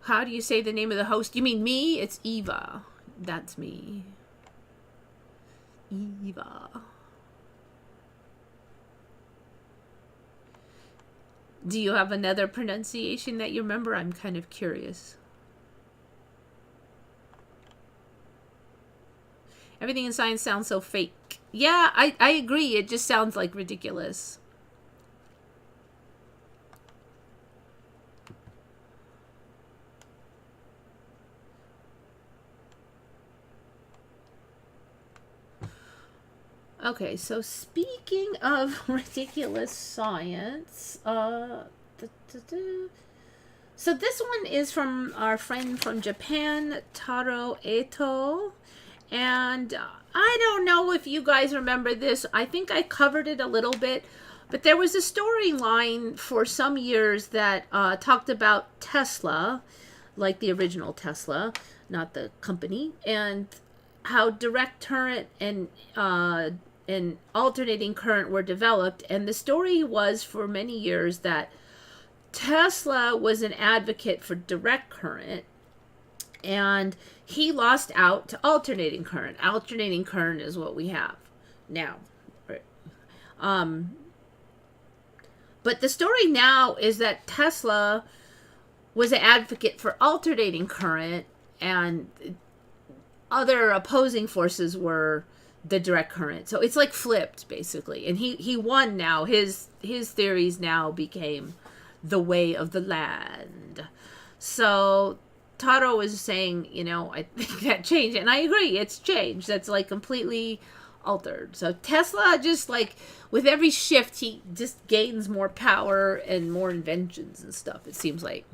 How do you say the name of the host? You mean me? It's Eva. That's me. Eva. Do you have another pronunciation that you remember? I'm kind of curious. Everything in science sounds so fake. Yeah, I agree. It just sounds like ridiculous. Okay, so speaking of ridiculous science, so this one is from our friend from Japan, Taro Eto, and I don't know if you guys remember this. I think I covered it a little bit, but there was a storyline for some years that talked about Tesla, like the original Tesla, not the company, and how direct current and alternating current were developed. And the story was for many years that Tesla was an advocate for direct current, and he lost out to alternating current. Alternating current is what we have now. But the story now is that Tesla was an advocate for alternating current, and other opposing forces were the direct current. So it's like flipped, basically. And he won now. His theories now became the way of the land. So Taro is saying, I think that changed. And I agree, it's changed. That's like completely altered. So Tesla just like, with every shift, he just gains more power and more inventions and stuff, it seems like.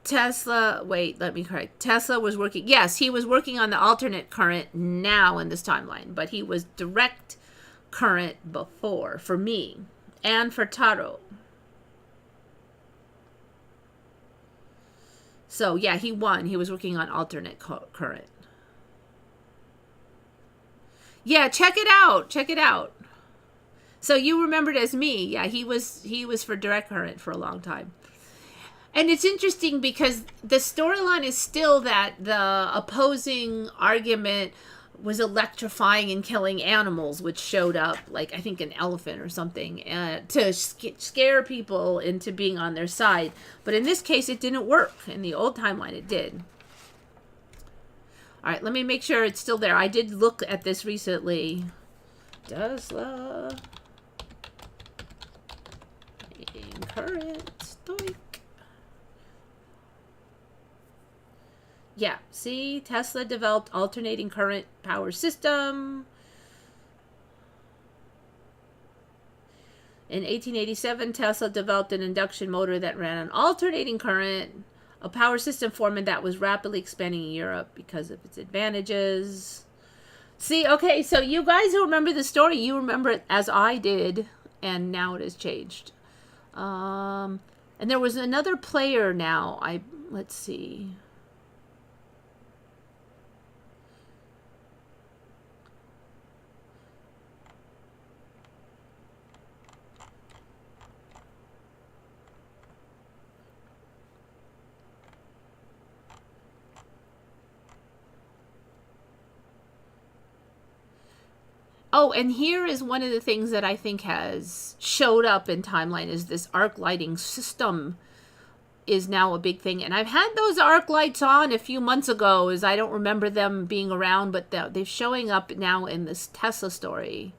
Tesla was working, yes, he was working on the alternate current now in this timeline, but he was direct current before, for me, and for Taro. So, yeah, he won. He was working on alternate current. Yeah, check it out. So you remembered as me. Yeah, he was for direct current for a long time. And it's interesting because the storyline is still that the opposing argument was electrifying and killing animals, which showed up, like, I think an elephant or something, to scare people into being on their side. But in this case, it didn't work. In the old timeline, it did. All right, let me make sure it's still there. I did look at this recently. Tesla. Current. Stoic. Yeah, see, Tesla developed alternating current power system. In 1887, Tesla developed an induction motor that ran on alternating current, a power system format that was rapidly expanding in Europe because of its advantages. See, okay, so you guys who remember the story, you remember it as I did, and now it has changed. And there was another player now. Let's see. Oh, and here is one of the things that I think has showed up in timeline is this arc lighting system is now a big thing. And I've had those arc lights on a few months ago, as I don't remember them being around, but they're showing up now in this Tesla story.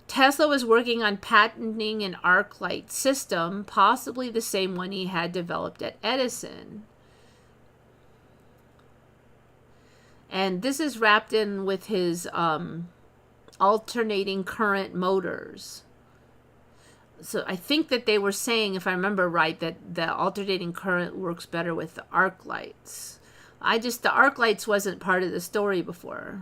Tesla was working on patenting an arc light system, possibly the same one he had developed at Edison. And this is wrapped in with his alternating current motors. So I think that they were saying, if I remember right, that the alternating current works better with the arc lights. The arc lights wasn't part of the story before.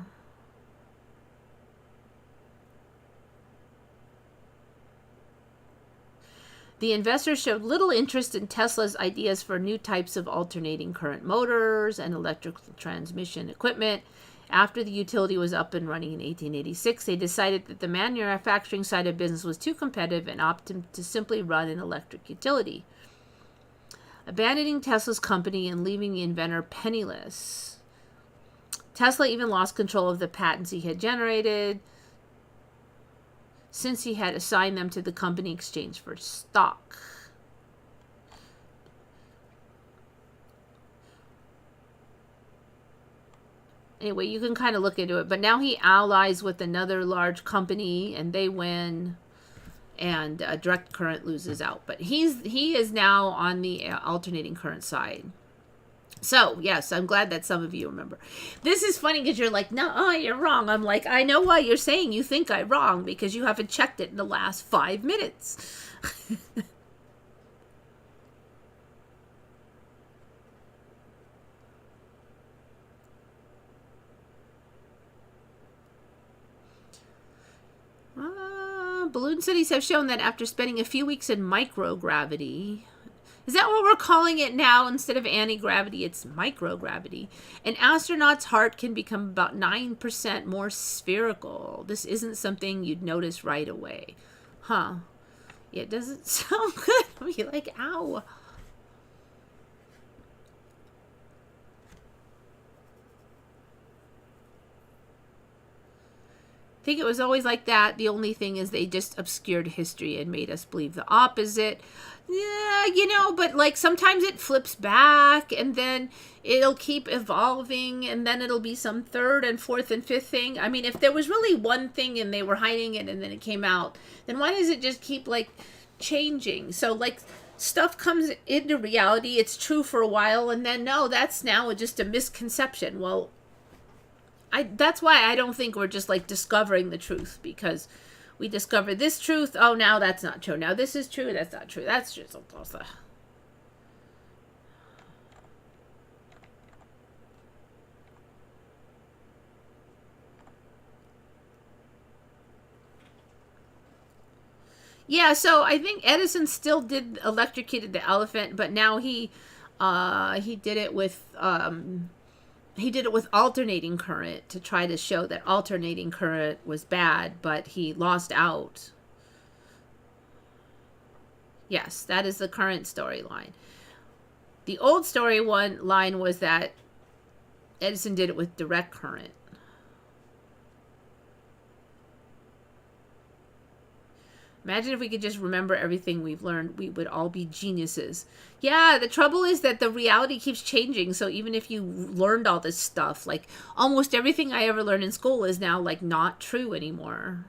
The investors showed little interest in Tesla's ideas for new types of alternating current motors and electrical transmission equipment. After the utility was up and running in 1886, they decided that the manufacturing side of business was too competitive and opted to simply run an electric utility, abandoning Tesla's company and leaving the inventor penniless. Tesla even lost control of the patents he had generated, since he had assigned them to the company exchange for stock. Anyway, you can kind of look into it. But now he allies with another large company, and they win, and direct current loses out. But he is now on the alternating current side. So, yes, I'm glad that some of you remember. This is funny because you're like, no, you're wrong. I'm like, I know why you're saying you think I'm wrong, because you haven't checked it in the last 5 minutes. Balloon cities have shown that after spending a few weeks in microgravity, is that what we're calling it now? Instead of anti-gravity, it's microgravity. An astronaut's heart can become about 9% more spherical. This isn't something you'd notice right away. Huh. Yeah, it doesn't sound good. I'll be like, ow. I think it was always like that. The only thing is they just obscured history and made us believe the opposite. Yeah, but like sometimes it flips back and then it'll keep evolving and then it'll be some third and fourth and fifth thing. I mean, if there was really one thing and they were hiding it and then it came out, then why does it just keep like changing? So like stuff comes into reality, it's true for a while, and then no, that's now just a misconception. Well, that's why I don't think we're just like discovering the truth, because we discover this truth. Oh, now that's not true. Now this is true. That's not true. That's just a cosa. Yeah, so I think Edison still electrocuted the elephant, but now he did it with alternating current to try to show that alternating current was bad, but he lost out. Yes, that is the current storyline. The old line was that Edison did it with direct current. Imagine if we could just remember everything we've learned. We would all be geniuses. Yeah, the trouble is that the reality keeps changing. So even if you learned all this stuff, like almost everything I ever learned in school is now like not true anymore.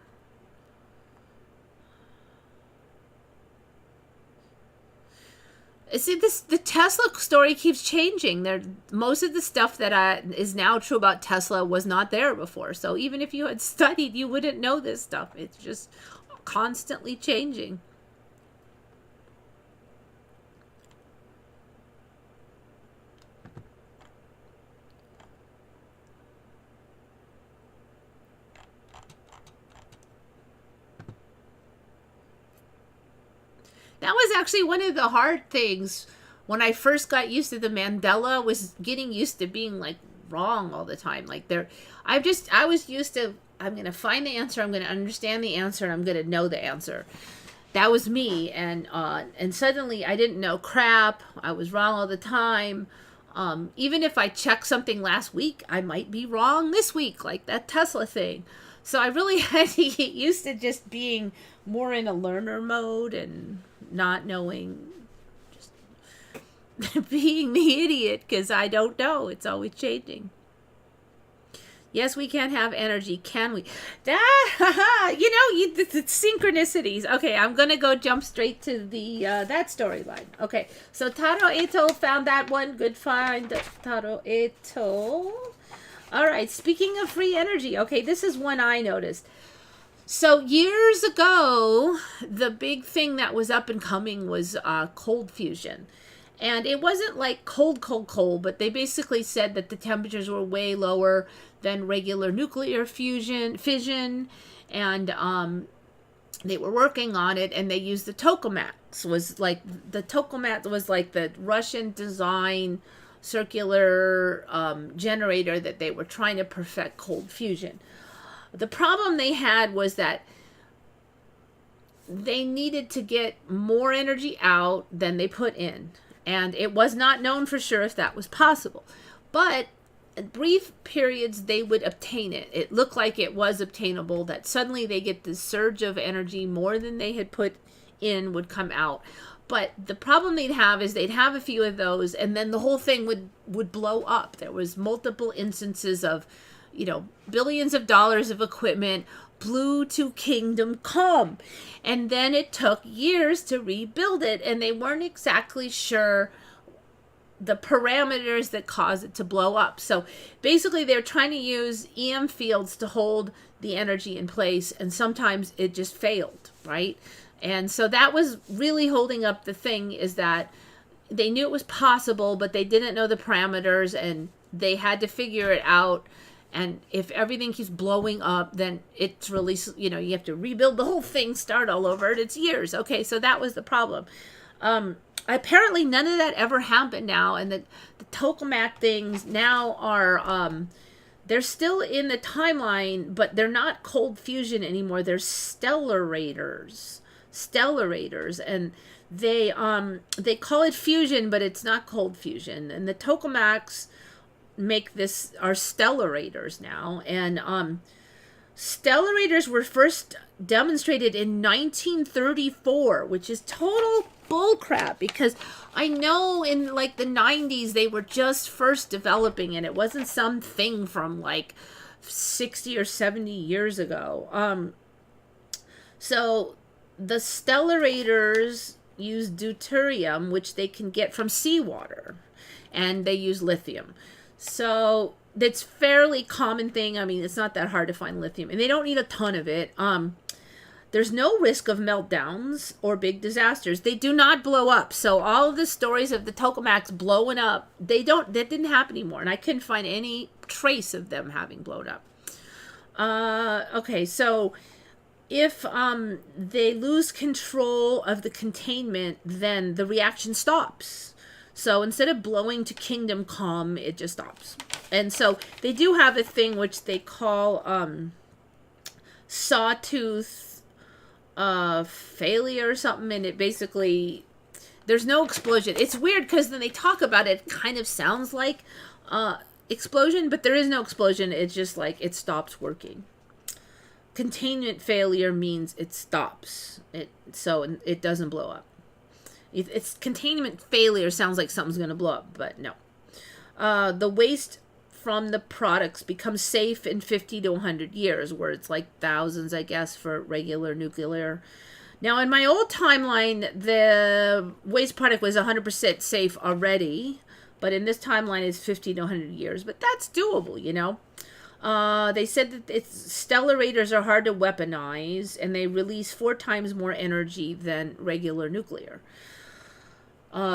See, the Tesla story keeps changing. Most of the stuff that is now true about Tesla was not there before. So even if you had studied, you wouldn't know this stuff. It's just constantly changing. That was actually one of the hard things when I first got used to the Mandela, was getting used to being like wrong all the time. Like I was used to, I'm going to find the answer, I'm going to understand the answer, and I'm going to know the answer. That was me. And suddenly I didn't know crap. I was wrong all the time. Even if I checked something last week, I might be wrong this week, like that Tesla thing. So I really had to get used to just being more in a learner mode and not knowing, just being the idiot because I don't know. It's always changing. Yes, we can have energy, can we? That, the synchronicities. Okay, I'm going to go jump straight to the that storyline. Okay, so Taro Eto found that one. Good find, Taro Eto. All right, speaking of free energy. Okay, this is one I noticed. So years ago, the big thing that was up and coming was cold fusion. And it wasn't like cold, but they basically said that the temperatures were way lower than regular nuclear fission, and they were working on it, and they used the tokamaks. The tokamak was like the Russian design circular generator that they were trying to perfect cold fusion. The problem they had was that they needed to get more energy out than they put in. And it was not known for sure if that was possible. But in brief periods, they would obtain it. It looked like it was obtainable, that suddenly they get this surge of energy, more than they had put in would come out. But the problem they'd have is they'd have a few of those, and then the whole thing would blow up. There was multiple instances of, billions of dollars of equipment blew to kingdom come. And then it took years to rebuild it, and they weren't exactly sure the parameters that caused it to blow up. So basically they're trying to use EM fields to hold the energy in place, and sometimes it just failed, right? And so that was really holding up the thing, is that they knew it was possible, but they didn't know the parameters, and they had to figure it out. And if everything keeps blowing up, then it's really, you have to rebuild the whole thing, start all over, and it's years. Okay, so that was the problem. Apparently none of that ever happened now, and the tokamak things now are, they're still in the timeline, but they're not cold fusion anymore. They're stellarators, and they call it fusion, but it's not cold fusion. And the tokamaks are stellarators now, and stellarators were first demonstrated in 1934, which is total bullcrap, because I know in like the 90s they were just first developing, and it wasn't something from like 60 or 70 years ago. So the stellarators use deuterium, which they can get from seawater, and they use lithium. So that's fairly common thing. I mean, it's not that hard to find lithium, and they don't need a ton of it. There's no risk of meltdowns or big disasters. They do not blow up. So all of the stories of the tokamaks blowing up, that didn't happen anymore, and I couldn't find any trace of them having blown up. Okay, so if they lose control of the containment, then the reaction stops. So instead of blowing to kingdom come, it just stops. And so they do have a thing which they call sawtooth failure or something, and it basically, there's no explosion. It's weird because when they talk about it, it kind of sounds like explosion, but there is no explosion. It's just like it stops working. containment failure means it stops. So it doesn't blow up. It's containment failure sounds like something's going to blow up, but no. The waste from the products becomes safe in 50 to 100 years, where it's like thousands, I guess, for regular nuclear. Now, in my old timeline, the waste product was 100% safe already, but in this timeline, it's 50 to 100 years. But that's doable, you know. They said that stellarators are hard to weaponize, and they release 4 times more energy than regular nuclear.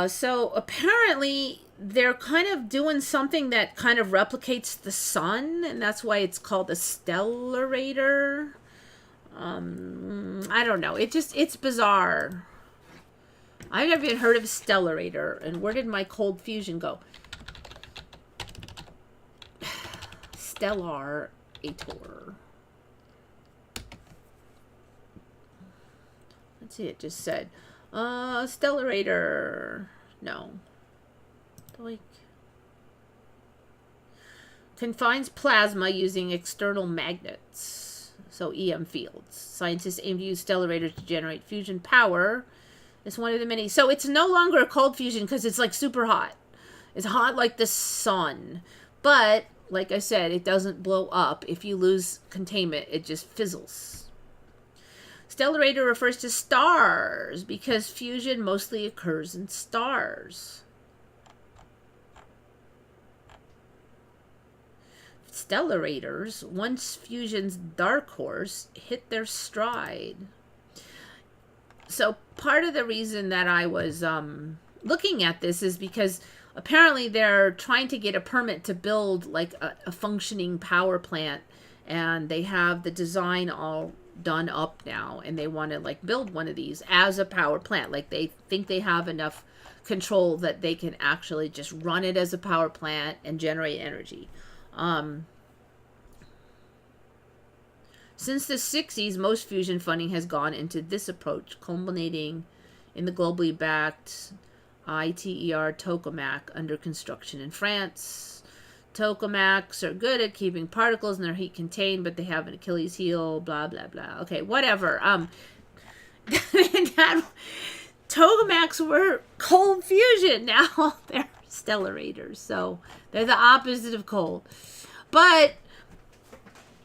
So apparently they're kind of doing something that kind of replicates the sun, and that's why it's called a stellarator. I don't know. It's bizarre. I've never even heard of a stellarator. And where did my cold fusion go? Stellarator. Let's see, it just said stellarator. No. Like, confines plasma using external magnets, so EM fields. Scientists aim to use stellarators to generate fusion power. It's one of the many. So it's no longer a cold fusion because it's like super hot. It's hot like the sun. But, like I said, it doesn't blow up. If you lose containment, it just fizzles. Stellarator refers to stars because fusion mostly occurs in stars. Stellarators, once fusion's dark horse, hit their stride. So part of the reason that I was looking at this is because apparently they're trying to get a permit to build like a functioning power plant, and they have the design all done up now, and they want to like build one of these as a power plant. Like they think they have enough control that they can actually just run it as a power plant and generate energy. Since the 60s, most fusion funding has gone into this approach, culminating in the globally backed ITER tokamak under construction in France. Tokamaks are good at keeping particles in their heat contained, but they have an Achilles heel, blah, blah, blah. Okay, whatever. Tokamaks were cold fusion. Now they're stellarators, so they're the opposite of cold. But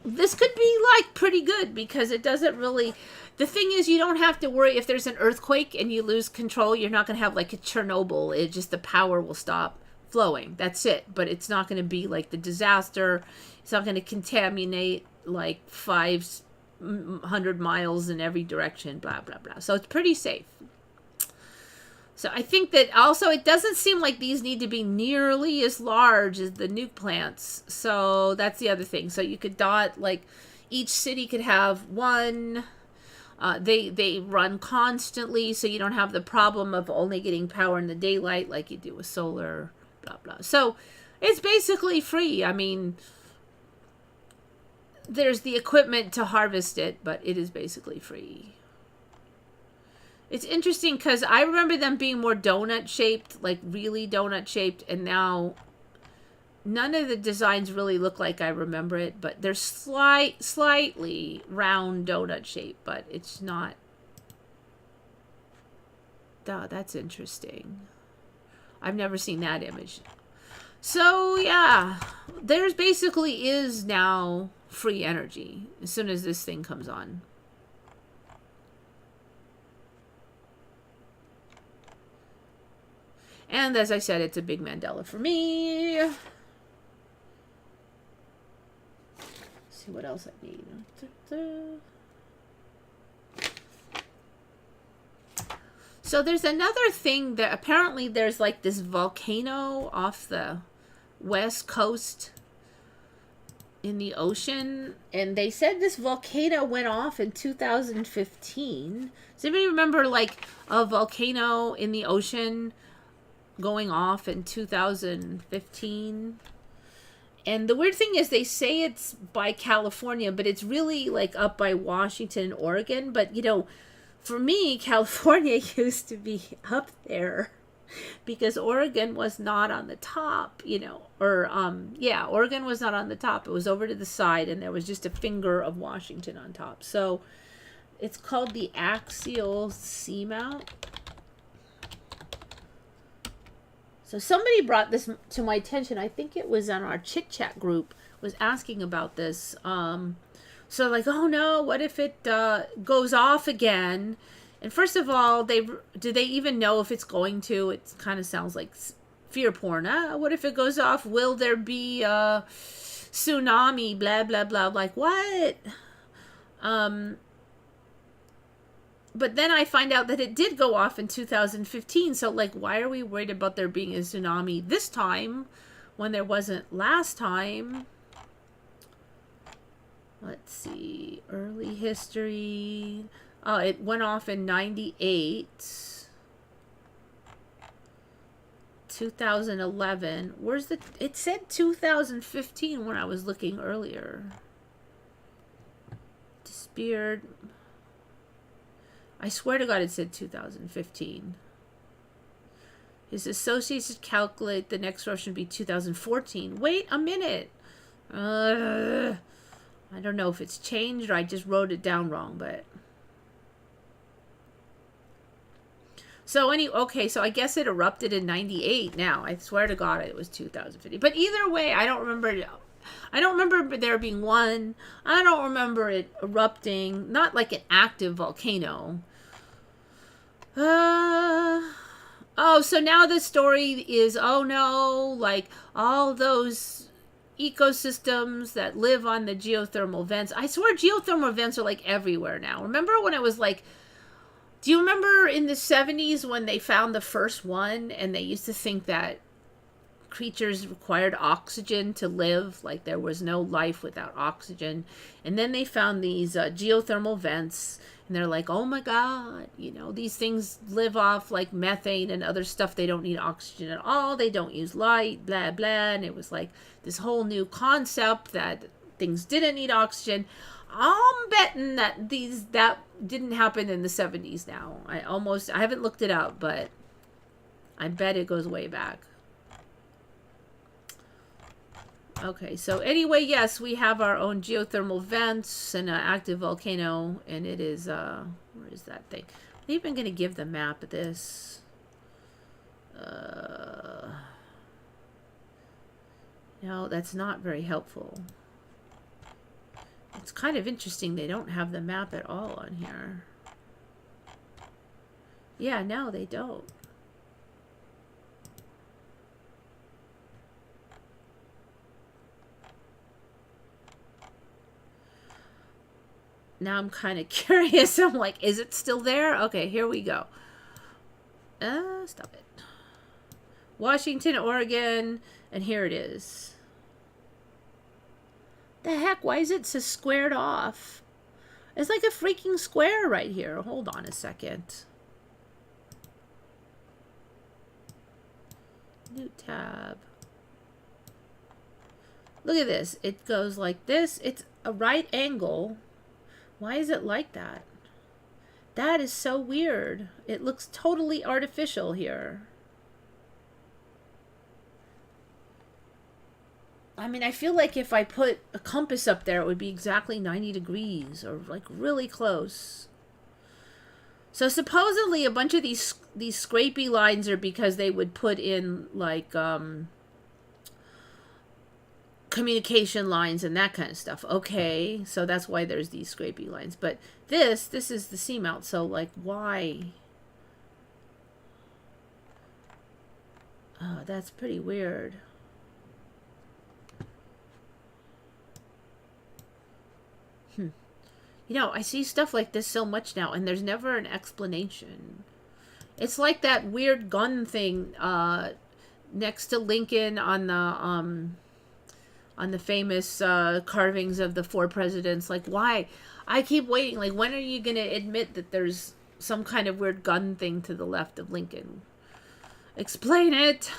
this could be like pretty good because it doesn't really. The thing is, you don't have to worry if there's an earthquake and you lose control. You're not going to have like a Chernobyl. It just, the power will stop flowing. That's it. But it's not going to be like the disaster. It's not going to contaminate like 500 miles in every direction. Blah blah blah. So it's pretty safe. So I think that also it doesn't seem like these need to be nearly as large as the nuke plants. So that's the other thing. So you could dot, like, each city could have one. They run constantly, so you don't have the problem of only getting power in the daylight like you do with solar, blah, blah. So it's basically free. I mean, there's the equipment to harvest it, but it is basically free. It's interesting because I remember them being more donut-shaped, like really donut-shaped, and now none of the designs really look like I remember it, but they're slightly round donut-shaped, but it's not. Oh, that's interesting. I've never seen that image. So, yeah, there's basically is now free energy as soon as this thing comes on. And as I said, it's a big Mandela for me. Let's see what else I need. So there's another thing that apparently there's like this volcano off the west coast in the ocean. And they said this volcano went off in 2015. Does anybody remember like a volcano in the ocean going off in 2015? And the weird thing is they say it's by California, but it's really like up by Washington and Oregon. But, you know, for me, California used to be up there. because Oregon was not on the top, you know, or yeah, Oregon was not on the top. It was over to the side, and there was just a finger of Washington on top. So it's called the axial seamount. So somebody brought this to my attention. I think it was on our chit chat group, was asking about this. So like, oh no, what if it goes off again? And first of all, do they even know if it's going to? It kind of sounds like fear porn. What if it goes off? Will there be a tsunami? Blah blah blah. Like what? But then I find out that it did go off in 2015. So like, why are we worried about there being a tsunami this time when there wasn't last time? Let's see, early history. Oh, it went off in 98. 2011. Where's the... It said 2015 when I was looking earlier. Disappeared. I swear to God it said 2015. His associates calculate the next rush would be 2014. Wait a minute. I don't know if it's changed or I just wrote it down wrong, but... So okay, so I guess it erupted in 98 now. I swear to God it was 2050. But either way, I don't remember there being one. I don't remember it erupting. Not like an active volcano. Oh, so now the story is, oh no, like all those ecosystems that live on the geothermal vents. I swear geothermal vents are like everywhere now. Remember when it was like, do you remember in the 70s when they found the first one and they used to think that creatures required oxygen to live, like there was no life without oxygen, and then they found these geothermal vents and they're like, oh my God, you know, these things live off like methane and other stuff. They don't need oxygen at all, they don't use light, blah blah. And it was like this whole new concept that things didn't need oxygen. I'm betting that that didn't happen in the 70s now. I haven't looked it up, but I bet it goes way back. Okay, so anyway, yes, we have our own geothermal vents and an active volcano, and it is, where is that thing? I'm even going to give the map of this. No, that's not very helpful. It's kind of interesting they don't have the map at all on here. Yeah, no, they don't. Now I'm kind of curious. I'm like, is it still there? Okay, here we go. Stop it. Washington, Oregon, and here it is. The heck? Why is it so squared off? It's like a freaking square right here. Hold on a second. New tab. Look at this. It goes like this. It's a right angle. Why is it like that? That is so weird. It looks totally artificial here. I mean, I feel like if I put a compass up there, it would be exactly 90 degrees or like really close. So supposedly a bunch of these scrapey lines are because they would put in like communication lines and that kind of stuff. Okay, so that's why there's these scrapey lines. But this is the seamount, so like why? Oh, that's pretty weird. You know, I see stuff like this so much now, and there's never an explanation. It's like that weird gun thing next to Lincoln on the famous carvings of the 4 presidents. Like, why? I keep waiting. Like, when are you going to admit that there's some kind of weird gun thing to the left of Lincoln? Explain it.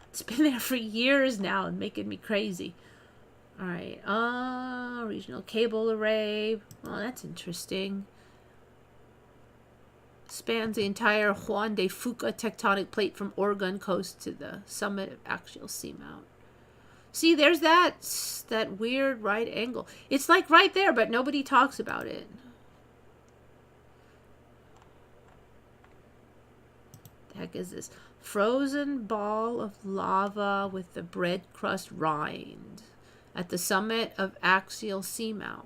It's been there for years now and making me crazy. All right. Regional cable array. Oh, that's interesting. Spans the entire Juan de Fuca tectonic plate from Oregon coast to the summit of axial seamount. See, there's that weird right angle. It's like right there, but nobody talks about it. The heck is this? Frozen ball of lava with the bread crust rind at the summit of axial seamount.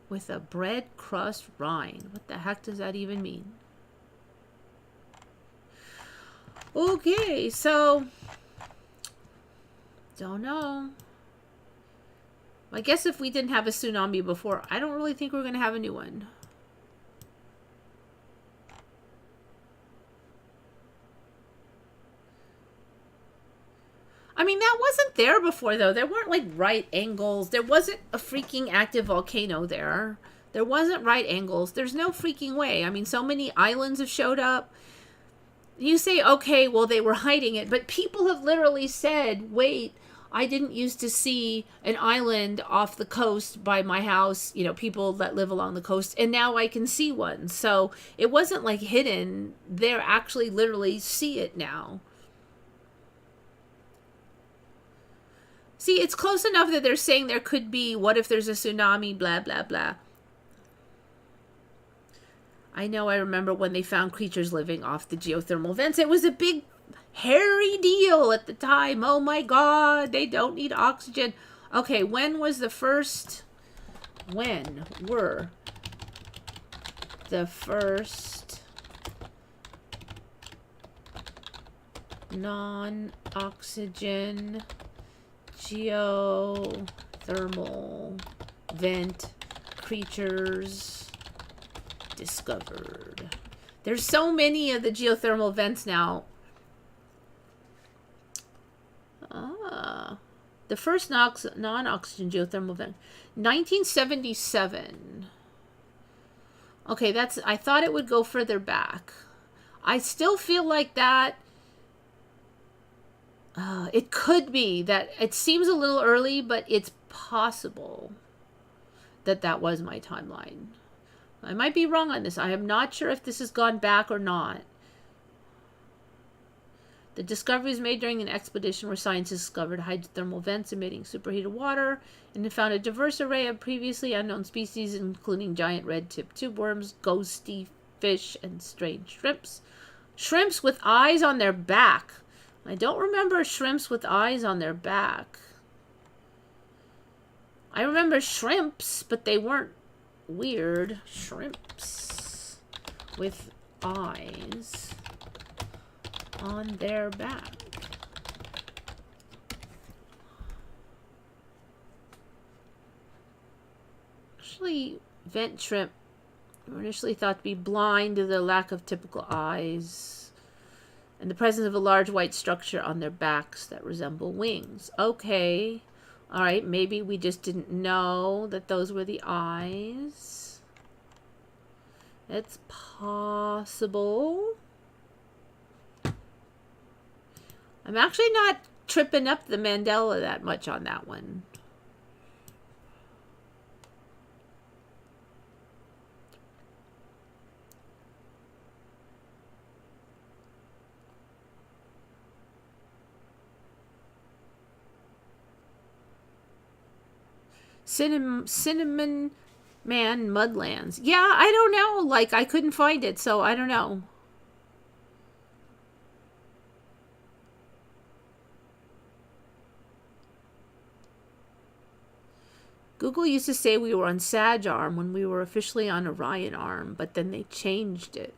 With a bread crust rind. What the heck does that even mean? Okay, so don't know. I guess if we didn't have a tsunami before, I don't really think we're going to have a new one. I mean, that wasn't there before, though. There weren't, like, right angles. There wasn't a freaking active volcano there. There wasn't right angles. There's no freaking way. I mean, so many islands have showed up. You say, okay, well, they were hiding it. But people have literally said, wait, I didn't used to see an island off the coast by my house. You know, people that live along the coast. And now I can see one. So it wasn't, like, hidden. They're actually literally see it now. See, it's close enough that they're saying there could be, what if there's a tsunami, blah, blah, blah. I know, I remember when they found creatures living off the geothermal vents. It was a big, hairy deal at the time. Oh my God, they don't need oxygen. Okay, when were the first non-oxygen geothermal vent creatures discovered? There's so many of the geothermal vents now. The first non-oxygen geothermal vent, 1977. Okay, I thought it would go further back. I still feel like that. It could be that it seems a little early, but it's possible that that was my timeline. I might be wrong on this. I am not sure if this has gone back or not. The discovery was made during an expedition where scientists discovered hydrothermal vents emitting superheated water and found a diverse array of previously unknown species, including giant red-tipped tube worms, ghosty fish, and strange shrimps. Shrimps with eyes on their back. I don't remember shrimps with eyes on their back. I remember shrimps, but they weren't weird. Shrimps with eyes on their back. Actually, vent shrimp were initially thought to be blind to the lack of typical eyes and the presence of a large white structure on their backs that resemble wings. Okay. All right, maybe we just didn't know that those were the eyes. It's possible. I'm actually not tripping up the Mandela that much on that one. Cinnamon Man Mudlands. Yeah, I don't know. Like, I couldn't find it, so I don't know. Google used to say we were on Sag Arm when we were officially on Orion Arm, but then they changed it.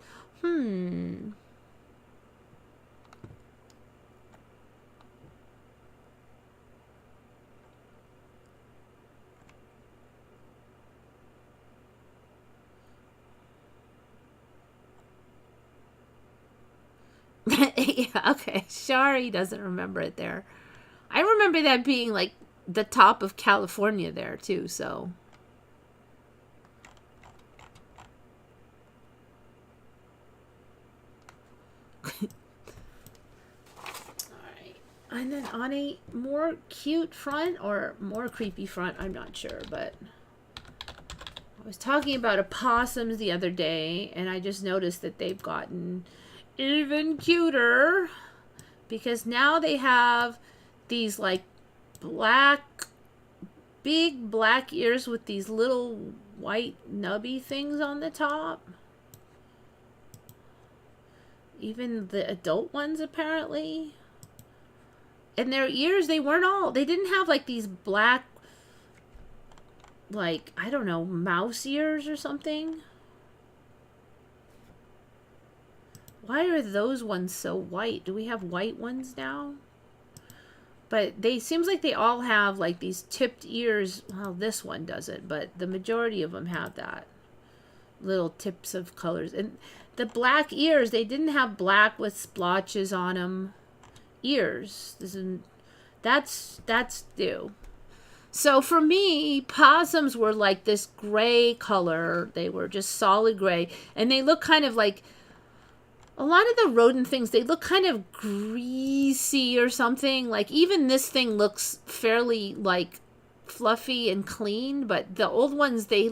Yeah, okay. Shari doesn't remember it there. I remember that being like the top of California there too, so. Alright. And then on a more cute front or more creepy front, I'm not sure, but I was talking about opossums the other day, and I just noticed that they've gotten even cuter because now they have these like black, big black ears with these little white nubby things on the top. Even the adult ones apparently. And their ears, they didn't have like these black, like, I don't know, mouse ears or something. Why are those ones so white? Do we have white ones now? But they seems like they all have like these tipped ears. Well, this one doesn't, but the majority of them have that. Little tips of colors. And the black ears, they didn't have black with splotches on them. Ears. That's new. So for me, possums were like this gray color. They were just solid gray. And they look kind of like, a lot of the rodent things, they look kind of greasy or something. Like even this thing looks fairly like fluffy and clean. But the old ones, they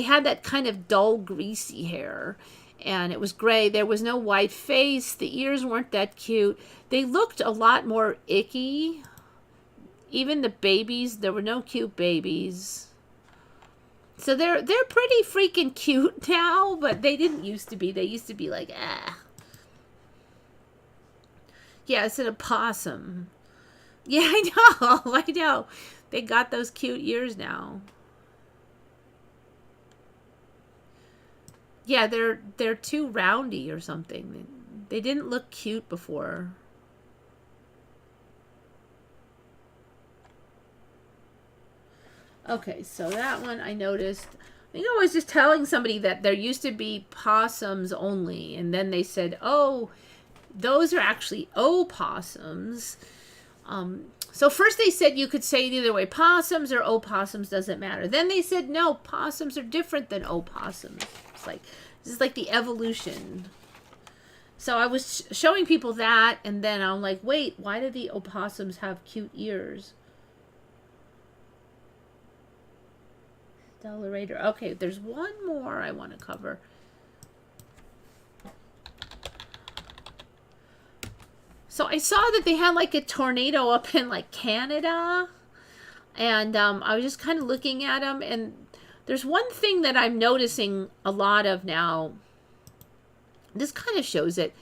had that kind of dull, greasy hair. And it was gray. There was no white face. The ears weren't that cute. They looked a lot more icky. Even the babies, there were no cute babies. So they're pretty freaking cute now, but they didn't used to be. They used to be like, ah. Yeah, it's an opossum. Yeah, I know. I know. They got those cute ears now. Yeah, they're too roundy or something. They didn't look cute before. Okay, so that one I noticed. I think I was just telling somebody that there used to be possums only, and then they said, oh, those are actually opossums. So first they said you could say it either way, possums or opossums, doesn't matter. Then they said, no, possums are different than opossums. It's like, this is like the evolution. So I was showing people that, and then I'm like, wait, why do the opossums have cute ears? Stellarator. Okay, there's one more I want to cover. So I saw that they had like a tornado up in like Canada, and I was just kind of looking at them, and there's one thing that I'm noticing a lot of now. This kind of shows it.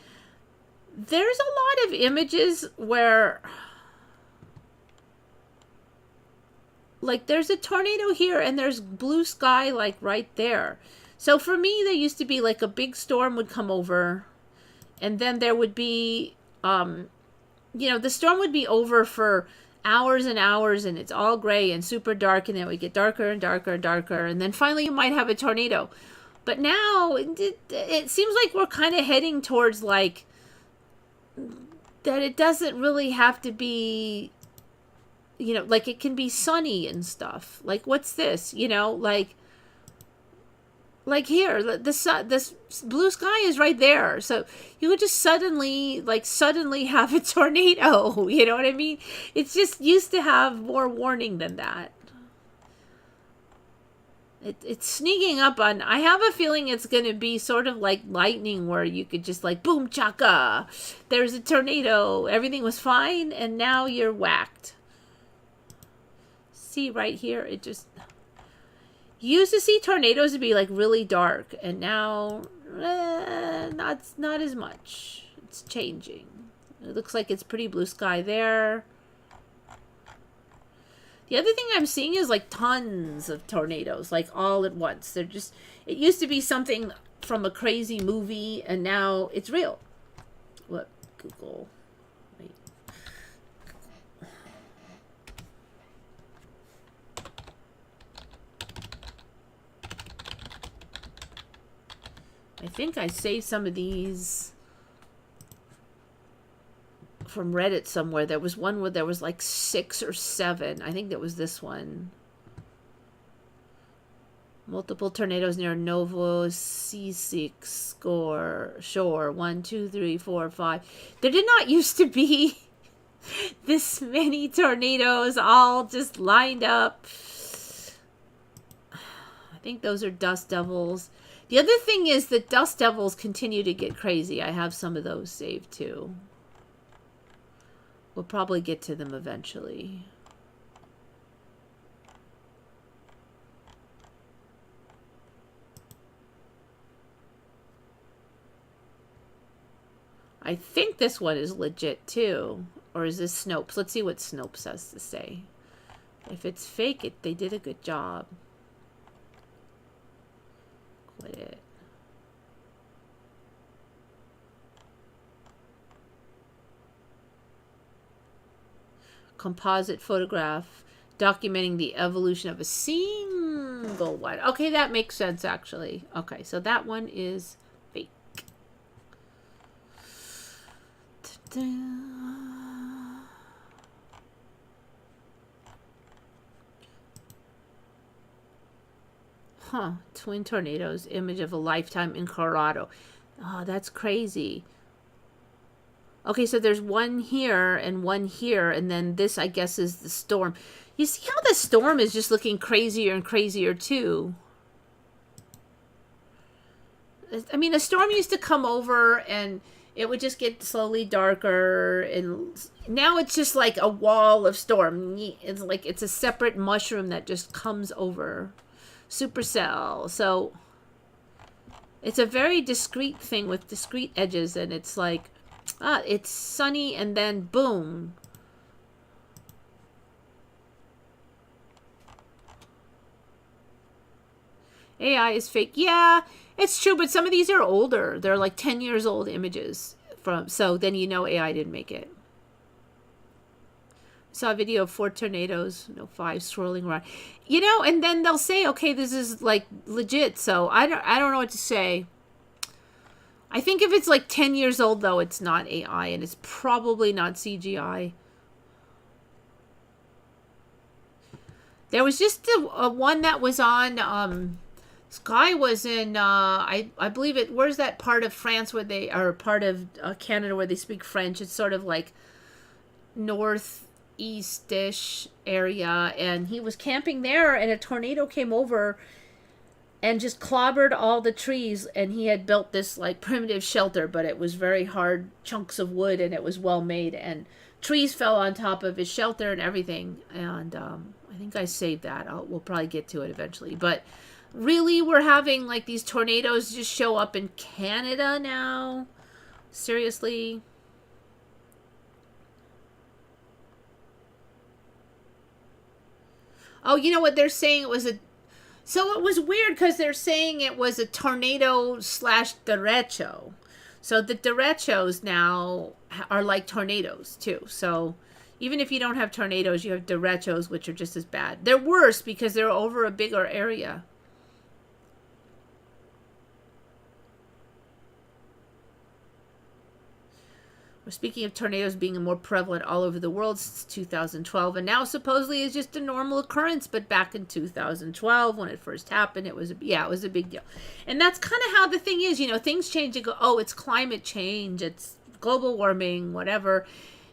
There's a lot of images where like there's a tornado here and there's blue sky like right there. So for me, there used to be like a big storm would come over, and then there would be you know, the storm would be over for hours and hours, and it's all gray and super dark, and then it would get darker and darker and darker, and then finally you might have a tornado. But now it seems like we're kind of heading towards like that it doesn't really have to be, you know, like it can be sunny and stuff. Like what's this, you know, like here, this blue sky is right there. So you would just suddenly have a tornado. You know what I mean? It's just used to have more warning than that. It's sneaking up on, I have a feeling it's going to be sort of like lightning where you could just like, boom, chaka, there's a tornado. Everything was fine, and now you're whacked. See right here, it just... You used to see tornadoes to be like really dark, and now not as much. It's changing. It looks like it's pretty blue sky there. The other thing I'm seeing is like tons of tornadoes, like all at once. They're just, it used to be something from a crazy movie, and now it's real. What? Google. Wait. I think I saved some of these from Reddit somewhere. There was one where there was like 6 or 7. I think that was this one. Multiple tornadoes near Novosibirsk shore. 1, 2, 3, 4, 5. There did not used to be this many tornadoes all just lined up. I think those are dust devils. The other thing is that dust devils continue to get crazy. I have some of those saved too. We'll probably get to them eventually. I think this one is legit too. Or is this Snopes? Let's see what Snopes has to say. If it's fake, they did a good job. Quit it. Composite photograph documenting the evolution of a single one. Okay, that makes sense actually. Okay, so that one is fake. Huh, twin tornadoes, image of a lifetime in Colorado. Oh, that's crazy. Okay, so there's one here, and then this, I guess, is the storm. You see how the storm is just looking crazier and crazier, too? I mean, a storm used to come over, and it would just get slowly darker, and now it's just like a wall of storm. It's like it's a separate mushroom that just comes over. Supercell. So, it's a very discrete thing with discrete edges, and it's like, it's sunny, and then boom. AI is fake. Yeah, it's true, but some of these are older. They're like 10 years old images from, so then you know AI didn't make it. Saw a video of 4 tornadoes, 5 swirling around. You know, and then they'll say, okay, this is like legit. So I don't know what to say. I think if it's like 10 years old, though, it's not AI, and it's probably not CGI. There was just a one that was on, Sky was in, I believe it, where's that part of France where they, or part of Canada where they speak French? It's sort of like northeast-ish area, and he was camping there, and a tornado came over and just clobbered all the trees, and he had built this like primitive shelter, but it was very hard chunks of wood, and it was well made, and trees fell on top of his shelter and everything, and I think I saved that. We'll probably get to it eventually, but really we're having like these tornadoes just show up in Canada now? Seriously? Oh, you know what they're saying? It was a... So it was weird because they're saying it was a tornado / derecho. So the derechos now are like tornadoes too. So even if you don't have tornadoes, you have derechos, which are just as bad. They're worse because they're over a bigger area. We're speaking of tornadoes being more prevalent all over the world since 2012, and now supposedly it's just a normal occurrence. But back in 2012, when it first happened, it was a big deal. And that's kind of how the thing is, you know, things change. You go, oh, it's climate change, it's global warming, whatever.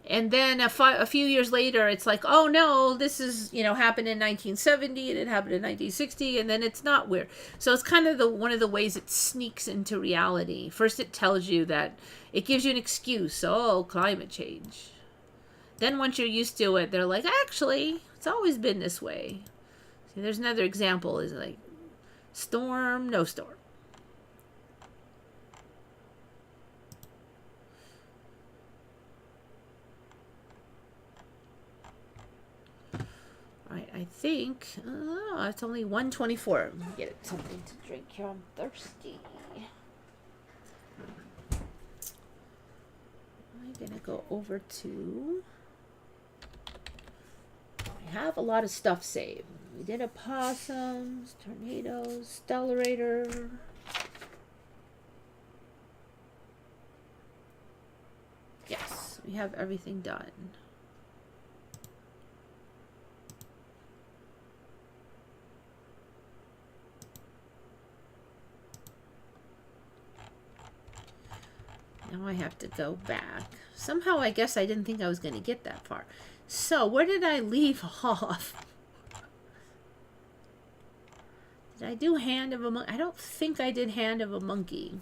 And then a few years later, it's like, oh no, this is, you know, happened in 1970 and it happened in 1960, and then it's not weird. So it's kind of one of the ways it sneaks into reality. First, it tells you that it gives you an excuse. Oh, climate change. Then once you're used to it, they're like, actually, it's always been this way. See, there's another example. Is like storm, no storm. Right, I think it's only 1:24. Let me get something to drink here. I'm thirsty. I'm gonna go over to. I have a lot of stuff saved. We did opossums, tornadoes, stellarator. Yes, we have everything done. Now I have to go back. Somehow I guess I didn't think I was going to get that far. So where did I leave off? Did Did I do hand of a monkey? I don't think I did hand of a monkey.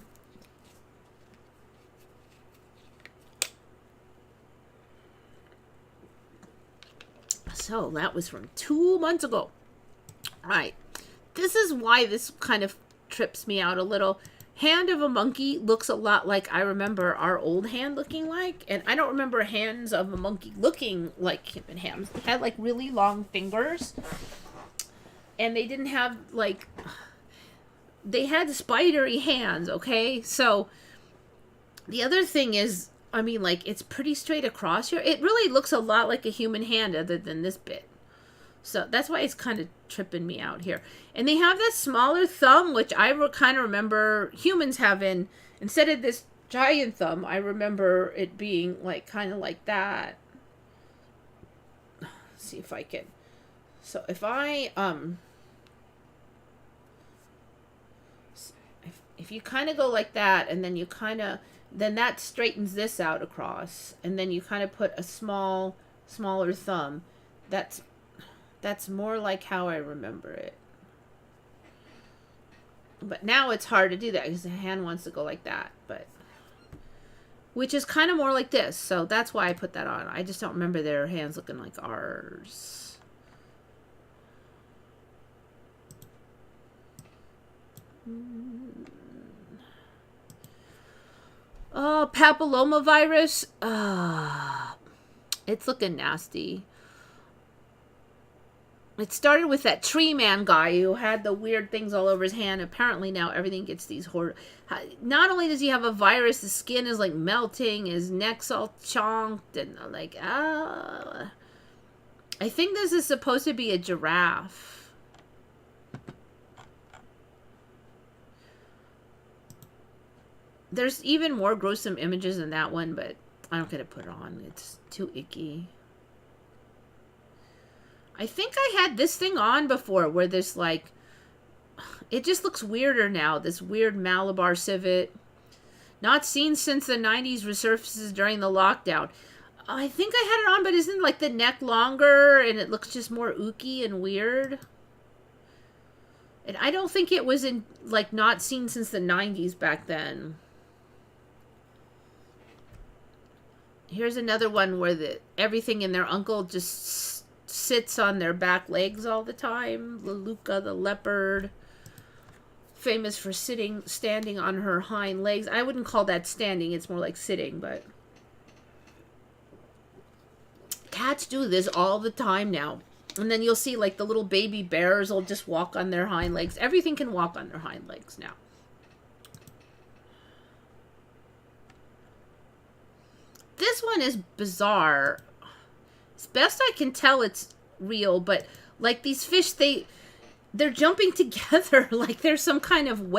So that was from 2 months ago. All right. This is why this kind of trips me out a little. Hand of a monkey looks a lot like I remember our old hand looking like. And I don't remember hands of a monkey looking like human hands. They had like really long fingers. And they didn't have like... They had spidery hands, okay? So the other thing is, I mean, like, it's pretty straight across here. It really looks a lot like a human hand other than this bit. So that's why it's kind of tripping me out here. And they have that smaller thumb, which I kind of remember humans having. Instead of this giant thumb, I remember it being like kind of like that. Let's see if I can. So if I if you kind of go like that, and then you kind of, then that straightens this out across, and then you kind of put a smaller thumb. That's more like how I remember it. But now it's hard to do that because the hand wants to go like that, but which is kind of more like this. So that's why I put that on. I just don't remember their hands looking like ours. Oh, papillomavirus. It's looking nasty. It started with that tree man guy who had the weird things all over his hand. Apparently now everything gets these not only does he have a virus, his skin is like melting, his neck's all chonked, and like, I think this is supposed to be a giraffe. There's even more gruesome images than that one, but I don't get to put it on. It's too icky. I think I had this thing on before where there's like, it just looks weirder now. This weird Malabar civet. Not seen since the 90s, resurfaces during the lockdown. I think I had it on, but isn't like the neck longer and it looks just more ooky and weird? And I don't think it was in like not seen since the 90s back then. Here's another one where everything in their uncle just sits on their back legs all the time. Leluca the leopard, famous for standing on her hind legs. I wouldn't call that standing, it's more like sitting, but cats do this all the time now. And then you'll see like the little baby bears will just walk on their hind legs. Everything can walk on their hind legs now. This one is bizarre. As best I can tell, it's real, but like these fish, they're jumping together like there's some kind of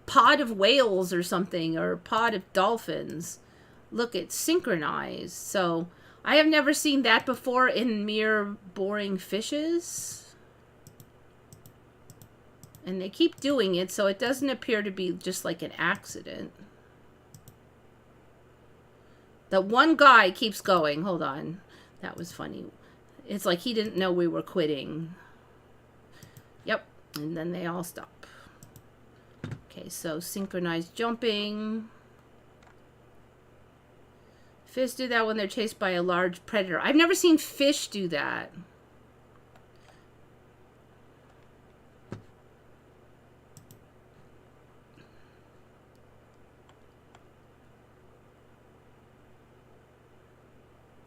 pod of whales or something, or pod of dolphins. Look, it's synchronized. So I have never seen that before in mere boring fishes. And they keep doing it, so it doesn't appear to be just like an accident. The one guy keeps going. Hold on. That was funny. It's like he didn't know we were quitting. Yep. And then they all stop. Okay, so synchronized jumping. Fish do that when they're chased by a large predator. I've never seen fish do that.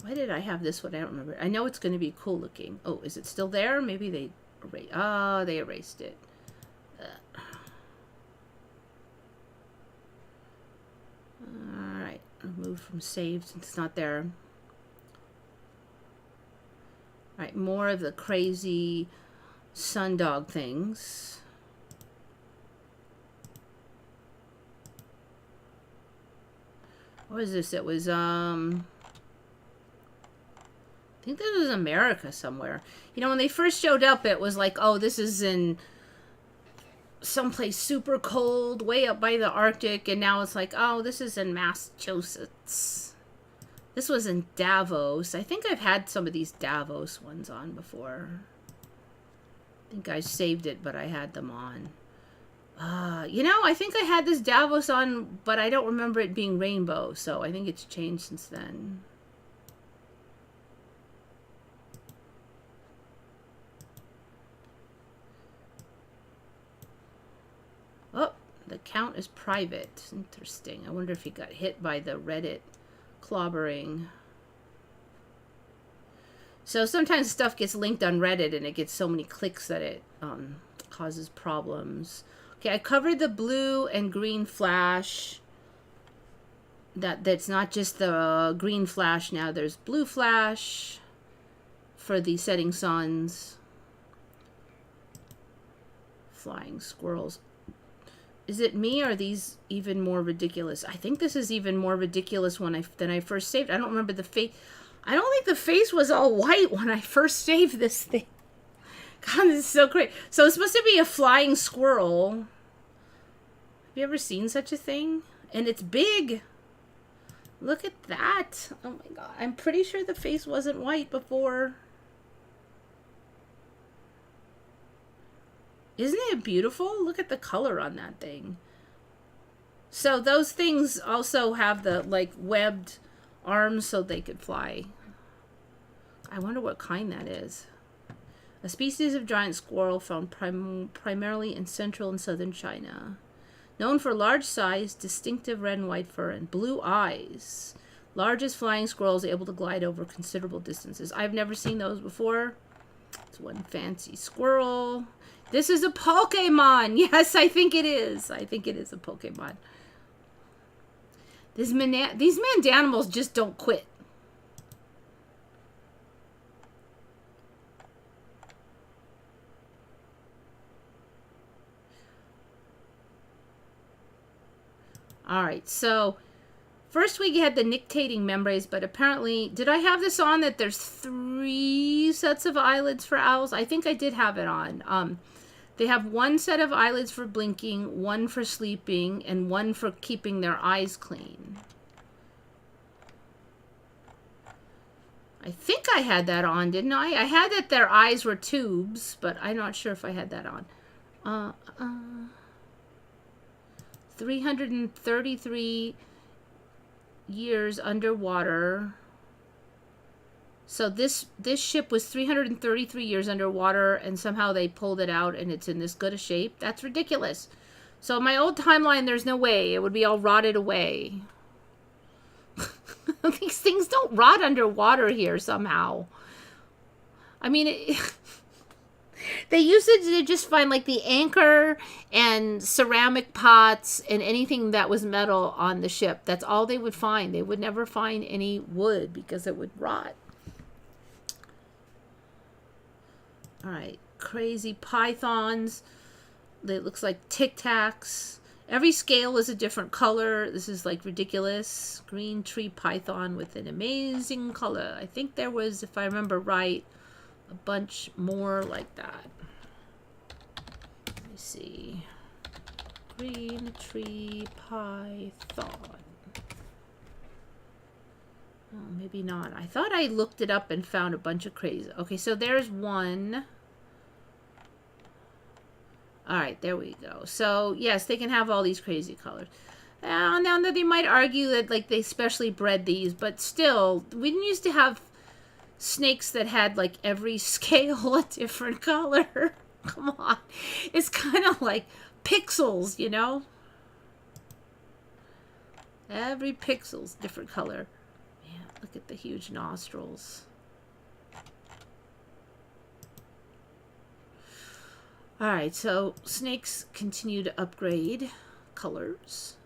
Why did I have this one? I don't remember. I know it's going to be cool looking. Oh, is it still there? Maybe they erased. Oh, they erased it. Alright. I'll move from save since it's not there. Alright, more of the crazy sundog things. What was this? It was, I think this was America somewhere. You know, when they first showed up, it was like, oh, this is in someplace super cold, way up by the Arctic. And now it's like, oh, this is in Massachusetts. This was in Davos. I think I've had some of these Davos ones on before. think I saved it, but I had them on. You know, I think I had this Davos on, but I don't remember it being rainbow, so I think it's changed since then. Oh, the account is private. Interesting. I wonder if he got hit by the Reddit clobbering. So sometimes stuff gets linked on Reddit and it gets so many clicks that it causes problems. Okay, I covered the blue and green flash. That's not just the green flash now. There's blue flash for the setting suns. Flying squirrels. Is it me, or are these even more ridiculous? I think this is even more ridiculous than I first saved. I don't remember the face. I don't think the face was all white when I first saved this thing. God, this is so great. So it's supposed to be a flying squirrel. Have you ever seen such a thing? And it's big. Look at that. Oh my God. I'm pretty sure the face wasn't white before. Isn't it beautiful? Look at the color on that thing. So those things also have the like webbed arms so they could fly. I wonder what kind that is. A species of giant squirrel found primarily in central and southern China. Known for large size, distinctive red and white fur, and blue eyes. Largest flying squirrels able to glide over considerable distances. I've never seen those before. It's one fancy squirrel. This is a Pokemon. Yes, I think it is. I think it is a Pokemon. These Mandanimals just don't quit. All right, so first we had the nictating membranes, but apparently, did I have this on that there's 3 sets of eyelids for owls? I think I did have it on. They have 1 set of eyelids for blinking, 1 for sleeping, and 1 for keeping their eyes clean. I think I had that on, didn't I? I had that their eyes were tubes, but I'm not sure if I had that on. 333 years underwater. So this ship was 333 years underwater, and somehow they pulled it out and it's in this good a shape. That's ridiculous. So my old timeline, there's no way. It would be all rotted away. These things don't rot underwater here somehow. I mean, they used it to just find like the anchor and ceramic pots and anything that was metal on the ship. That's all they would find. They would never find any wood because it would rot. All right, crazy pythons. It looks like Tic Tacs. Every scale is a different color. This is like ridiculous. Green tree python with an amazing color. I think there was, if I remember right, a bunch more like that. Let me see. Green tree python. Oh, maybe not. I thought I looked it up and found a bunch of crazy. Okay, so there's one. All right, there we go. So, yes, they can have all these crazy colors. Now that they might argue that like they specially bred these, but still, we didn't used to have snakes that had like every scale a different color. Come on. It's kind of like pixels, you know? Every pixel's different color. Man, look at the huge nostrils. All right, so snakes continue to upgrade colors.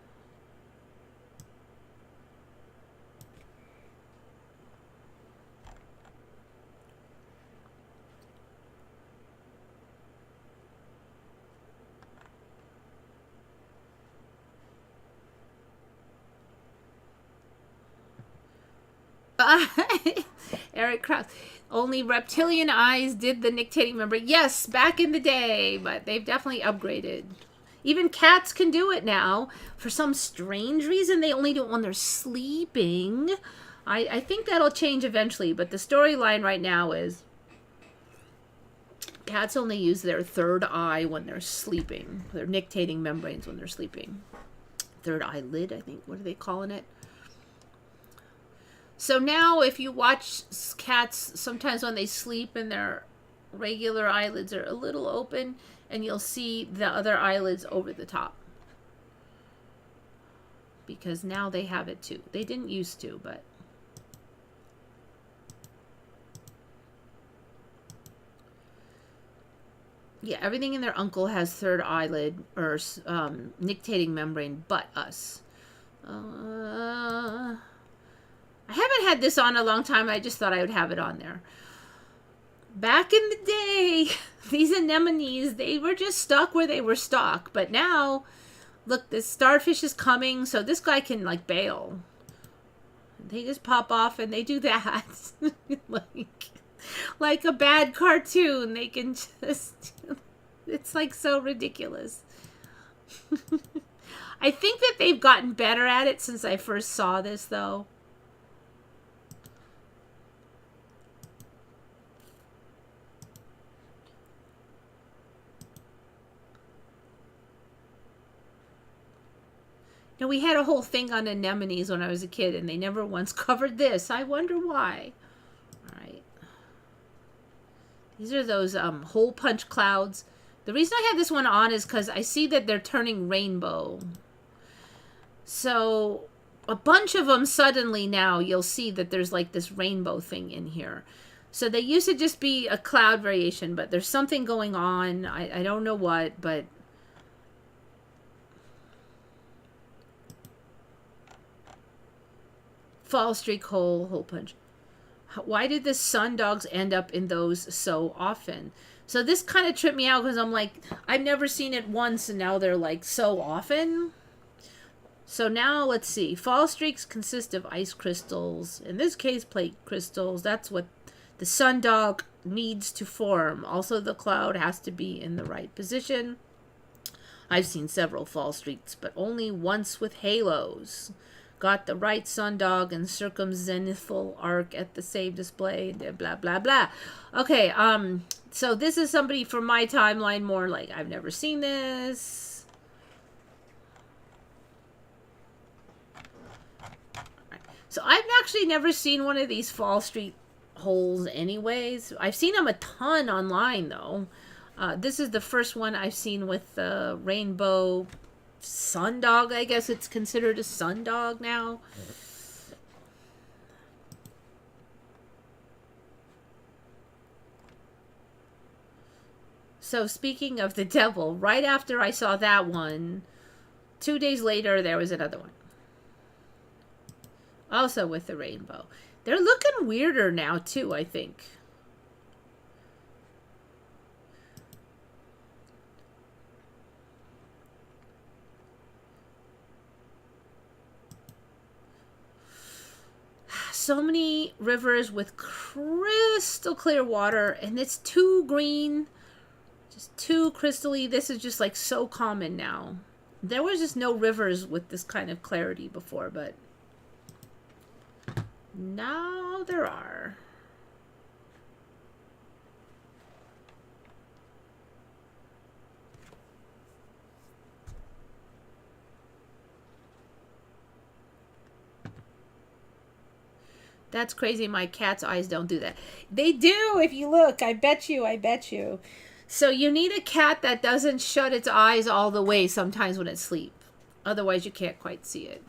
Eric Krause. Only reptilian eyes did the nictating membrane. Yes, back in the day, but they've definitely upgraded. Even cats can do it now. For some strange reason, they only do it when they're sleeping. I think that'll change eventually, but the storyline right now is Cats only use their third eye when they're sleeping. Their nictating membranes when they're sleeping. Third eyelid, I think. What are they calling it? So now if you watch cats, sometimes when they sleep and their regular eyelids are a little open, and you'll see the other eyelids over the top. Because now they have it too. They didn't used to, but... yeah, everything in their uncle has third eyelid or nictating membrane but us. I haven't had this on a long time. I just thought I would have it on there. Back in the day, these anemones, they were just stuck where they were stuck. But now, look, this starfish is coming, so this guy can, like, bail. They just pop off and they do that. like a bad cartoon. They can just... it's, like, so ridiculous. I think that they've gotten better at it since I first saw this, though. Now, we had a whole thing on anemones when I was a kid, and they never once covered this. I wonder why. All right. These are those hole punch clouds. The reason I have this one on is because I see that they're turning rainbow. So, a bunch of them suddenly now, you'll see that there's like this rainbow thing in here. So, they used to just be a cloud variation, but there's something going on. I don't know what, but... fall streak hole punch. Why did the sun dogs end up in those so often? So this kind of tripped me out because I'm like, I've never seen it once and now they're like so often. So now let's see. Fall streaks consist of ice crystals. In this case, plate crystals. That's what the sun dog needs to form. Also, the cloud has to be in the right position. I've seen several fall streaks, but only once with halos. Got the right sundog and circumzenithal arc at the same display, blah, blah, blah. Okay, so this is somebody from my timeline more like, I've never seen this. Right. So I've actually never seen one of these fall streak holes anyways. I've seen them a ton online, though. This is the first one I've seen with the rainbow... sundog, I guess it's considered a sundog now. So speaking of the devil, right after I saw that one, 2 days later there was another one. Also with the rainbow. They're looking weirder now too, I think. So many rivers with crystal clear water, and it's too green, just too crystally. This is just like so common now. There was just no rivers with this kind of clarity before, but now there are. That's crazy. My cat's eyes don't do that. They do if you look. I bet you. I bet you. So you need a cat that doesn't shut its eyes all the way sometimes when it's asleep. Otherwise, you can't quite see it.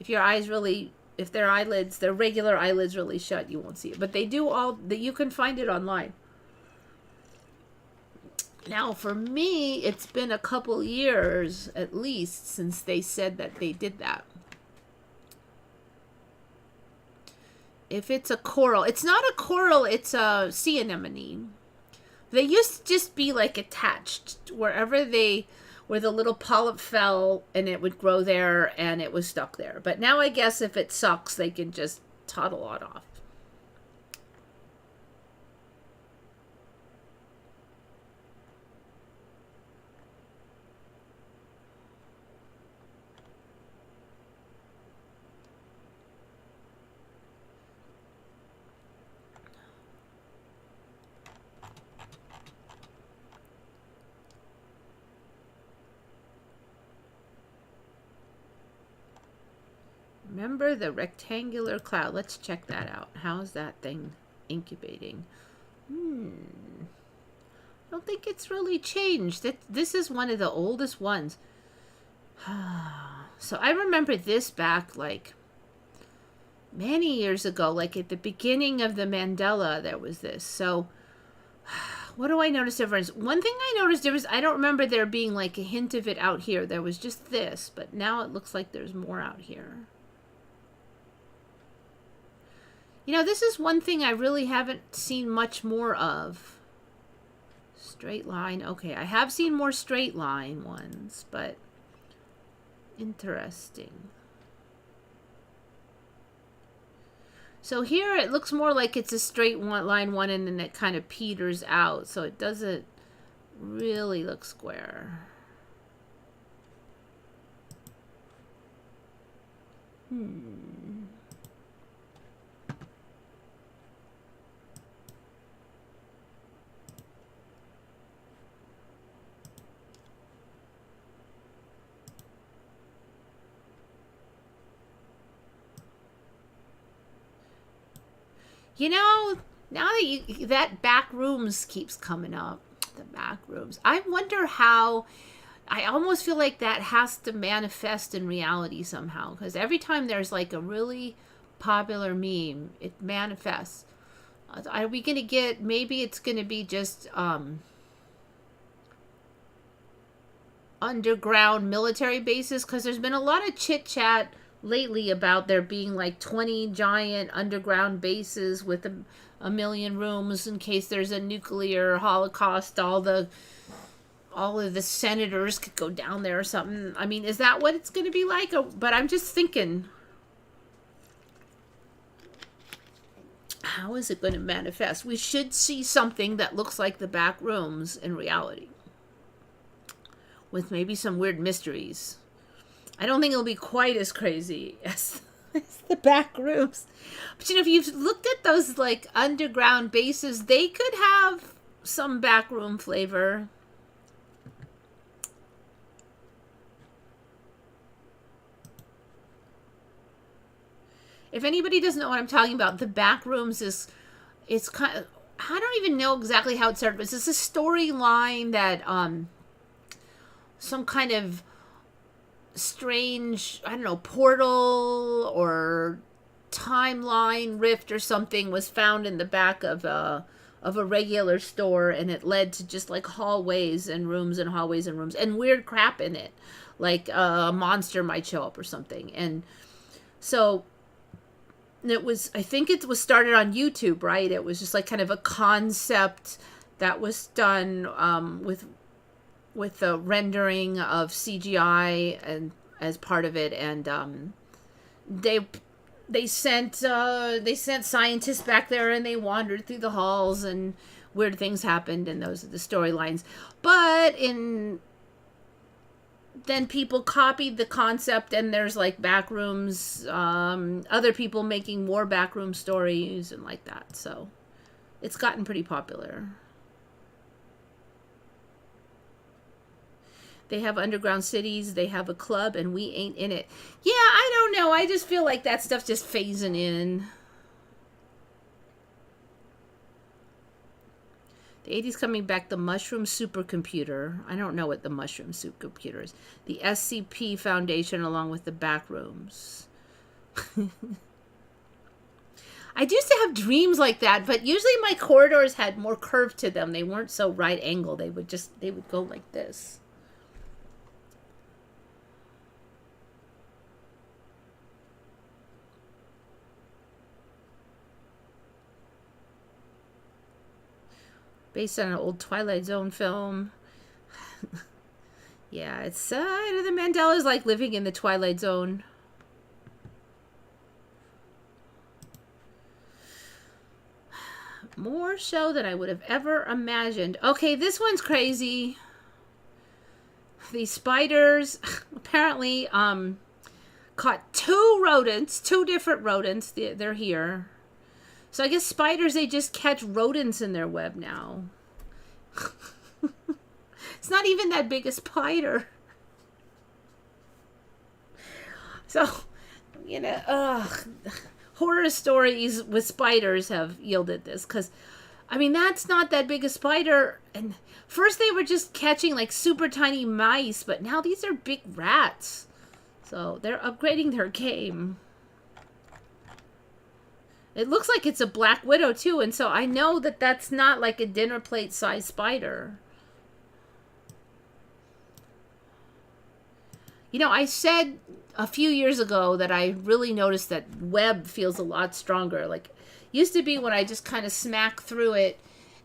If your eyes really, if their eyelids, their regular eyelids really shut, you won't see it. But they do all, that you can find it online. Now, for me, it's been a couple years at least since they said that they did that. If it's a coral, it's not a coral, it's a sea anemone. They used to just be like attached wherever where the little polyp fell and it would grow there and it was stuck there. But now I guess if it sucks, they can just toddle on off. Remember the rectangular cloud. Let's check that out. How's that thing incubating? I don't think it's really changed. This is one of the oldest ones. So I remember this back like many years ago, like at the beginning of the Mandela, there was this. So what do I notice difference? One thing I noticed difference, I don't remember there being like a hint of it out here. There was just this, but now it looks like there's more out here. You know, this is one thing I really haven't seen much more of. Straight line. Okay, I have seen more straight line ones, but interesting. So here it looks more like it's a straight line one, and then it kind of peters out, so it doesn't really look square. You know, now that that back rooms keeps coming up, the back rooms. I wonder how. I almost feel like that has to manifest in reality somehow, because every time there's like a really popular meme, it manifests. Are we gonna get? Maybe it's gonna be just underground military bases, because there's been a lot of chit chat lately about there being like 20 giant underground bases with a million rooms in case there's a nuclear holocaust. All of the senators could go down there or something. I mean, is that what it's going to be like? But I'm just thinking, how is it going to manifest? We should see something that looks like the back rooms in reality, with maybe some weird mysteries. I don't think it'll be quite as crazy as the back rooms. But you know, if you've looked at those like underground bases, they could have some back room flavor. If anybody doesn't know what I'm talking about, the back rooms it's kind of, I don't even know exactly how it started, but it's a storyline that some kind of strange, I don't know, portal or timeline rift or something was found in the back of a regular store, and it led to just like hallways and rooms and hallways and rooms and weird crap in it, like a monster might show up or something. And so I think it was started on YouTube, right? It was just like kind of a concept that was done with the rendering of CGI and as part of it, and they sent scientists back there, and they wandered through the halls, and weird things happened, and those are the storylines. But then people copied the concept, and there's like back rooms, other people making more backroom stories and like that. So it's gotten pretty popular. They have underground cities, they have a club, and we ain't in it. Yeah, I don't know. I just feel like that stuff's just phasing in. The 80s coming back, the mushroom supercomputer. I don't know what the mushroom supercomputer is. The SCP Foundation along with the back rooms. I used to have dreams like that, but usually my corridors had more curve to them. They weren't so right angle. They would go like this. Based on an old Twilight Zone film. Yeah, it's the Mandela is like living in the Twilight Zone. More show than I would have ever imagined. Okay, this one's crazy. These spiders apparently caught two different rodents. They're here. So I guess spiders, they just catch rodents in their web now. It's not even that big a spider. So You know, ugh. Horror stories with spiders have yielded this because, I mean, that's not that big a spider. And first they were just catching like super tiny mice, but now these are big rats. So they're upgrading their game. It looks like it's a black widow too, and so I know that that's not like a dinner plate size spider. You know, I said a few years ago that I really noticed that web feels a lot stronger. Like, used to be when I just kind of smack through it,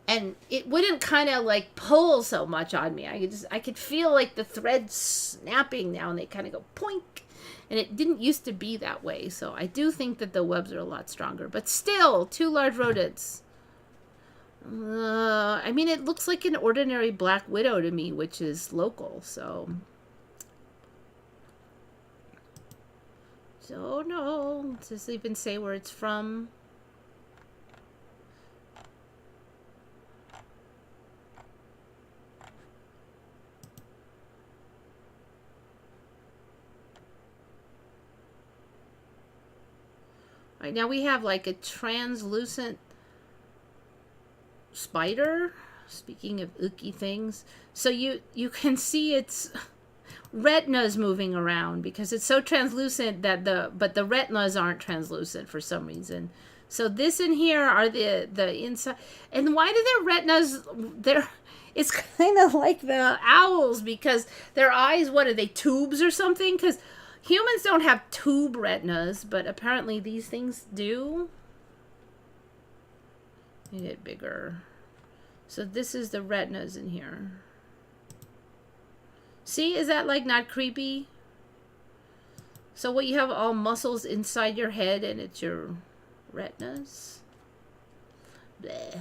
and it wouldn't kind of like pull so much on me. I could feel like the threads snapping now, and they kind of go poink. And it didn't used to be that way. So I do think that the webs are a lot stronger. But still, 2 large rodents. I mean, it looks like an ordinary black widow to me, which is local. So no. Does this even say where it's from? All right, now we have like a translucent spider. Speaking of icky things. So you can see its retinas moving around because it's so translucent that but the retinas aren't translucent for some reason. So this in here are the inside. And why do their retinas, it's kind of like the owls because their eyes, what are they, tubes or something? Because humans don't have tube retinas, but apparently these things do. Make it bigger. So this is the retinas in here. See, is that like not creepy? So what, you have all muscles inside your head and it's your retinas? Bleh.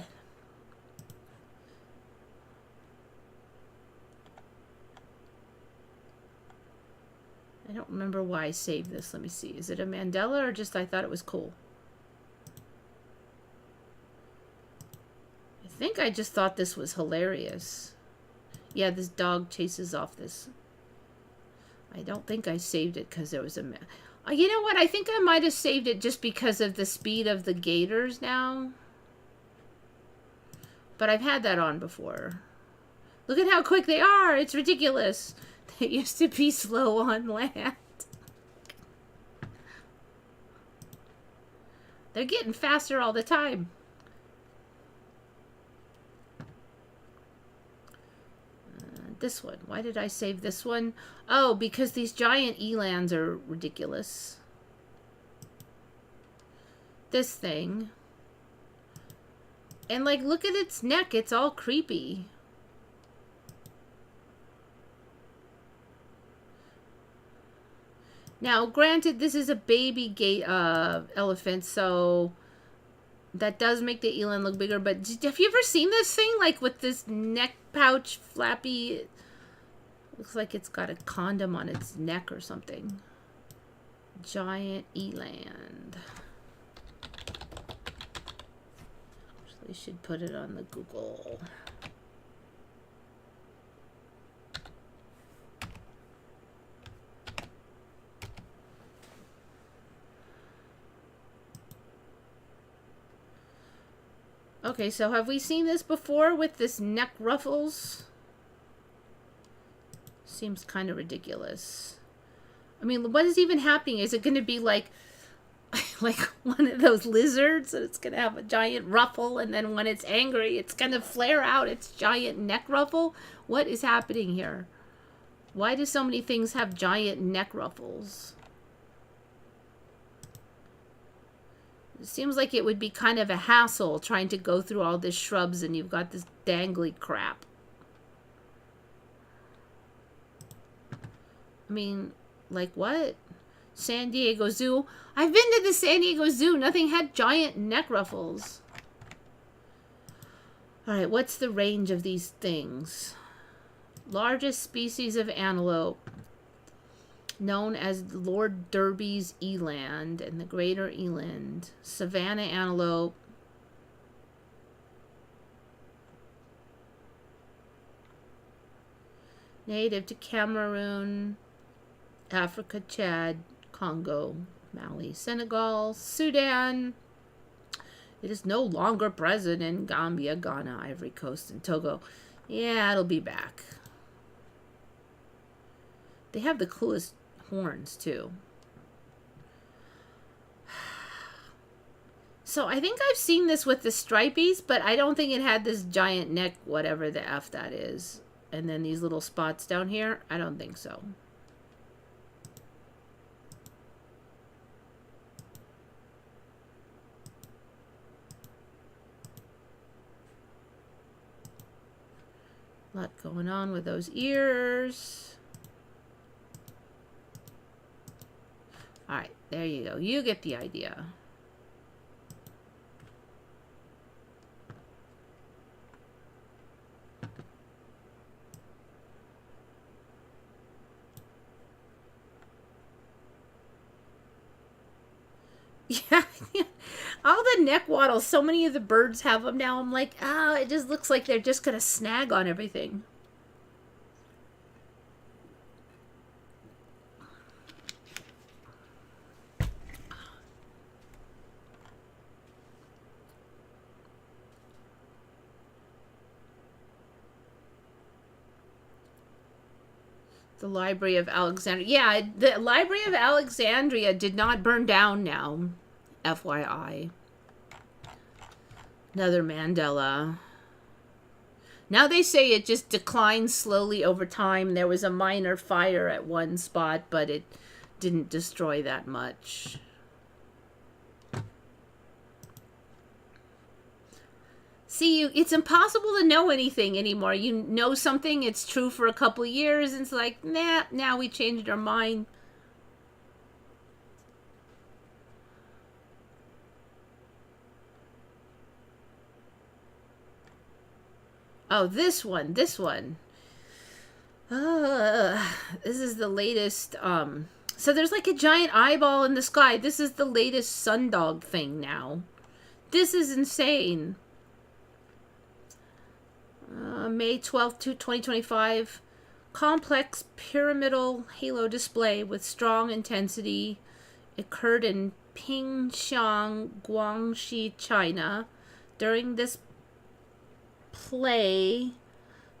I don't remember why I saved this. Let me see. Is it a Mandela or just I thought it was cool? I think I just thought this was hilarious. Yeah, this dog chases off this. I don't think I saved it because there was a... you know what? I think I might have saved it just because of the speed of the gators now. But I've had that on before. Look at how quick they are. It's ridiculous. They used to be slow on land. They're getting faster all the time. This one. Why did I save this one? Oh, because these giant elands are ridiculous. This thing. And like, look at its neck. It's all creepy. Now, granted, this is a baby elephant, so that does make the eland look bigger. But have you ever seen this thing? Like with this neck pouch, flappy. Looks like it's got a condom on its neck or something. Giant eland. Actually, should put it on the Google. Okay, so have we seen this before with this neck ruffles? Seems kind of ridiculous. I mean, what is even happening? Is it going to be like one of those lizards and it's going to have a giant ruffle, and then when it's angry, it's going to flare out its giant neck ruffle? What is happening here? Why do so many things have giant neck ruffles? It seems like it would be kind of a hassle trying to go through all this shrubs and you've got this dangly crap. I mean, like what? San Diego Zoo? I've been to the San Diego Zoo. Nothing had giant neck ruffles. Alright, what's the range of these things? Largest species of antelope, known as Lord Derby's eland and the greater eland. Savanna antelope. Native to Cameroon, Africa, Chad, Congo. Mali, Senegal, Sudan. It is no longer present in Gambia, Ghana, Ivory Coast, and Togo. Yeah, it'll be back. They have the coolest horns, too. So I think I've seen this with the stripies, but I don't think it had this giant neck, whatever the F that is. And then these little spots down here. I don't think so. A lot going on with those ears. All right, there you go. You get the idea. Yeah, all the neck wattles. So many of the birds have them now. I'm like, oh, it just looks like they're just gonna snag on everything. The Library of Alexandria. Yeah, the Library of Alexandria did not burn down now. FYI. Another Mandela. Now they say it just declines slowly over time. There was a minor fire at one spot, but it didn't destroy that much. See, it's impossible to know anything anymore. You know something, it's true for a couple of years, and it's like, nah, now we changed our mind. Oh, this one. This is the latest, so there's like a giant eyeball in the sky. This is the latest sundog thing now. This is insane. May 12th, 2025. Complex pyramidal halo display with strong intensity occurred in Pingshan, Guangxi, China. During this play,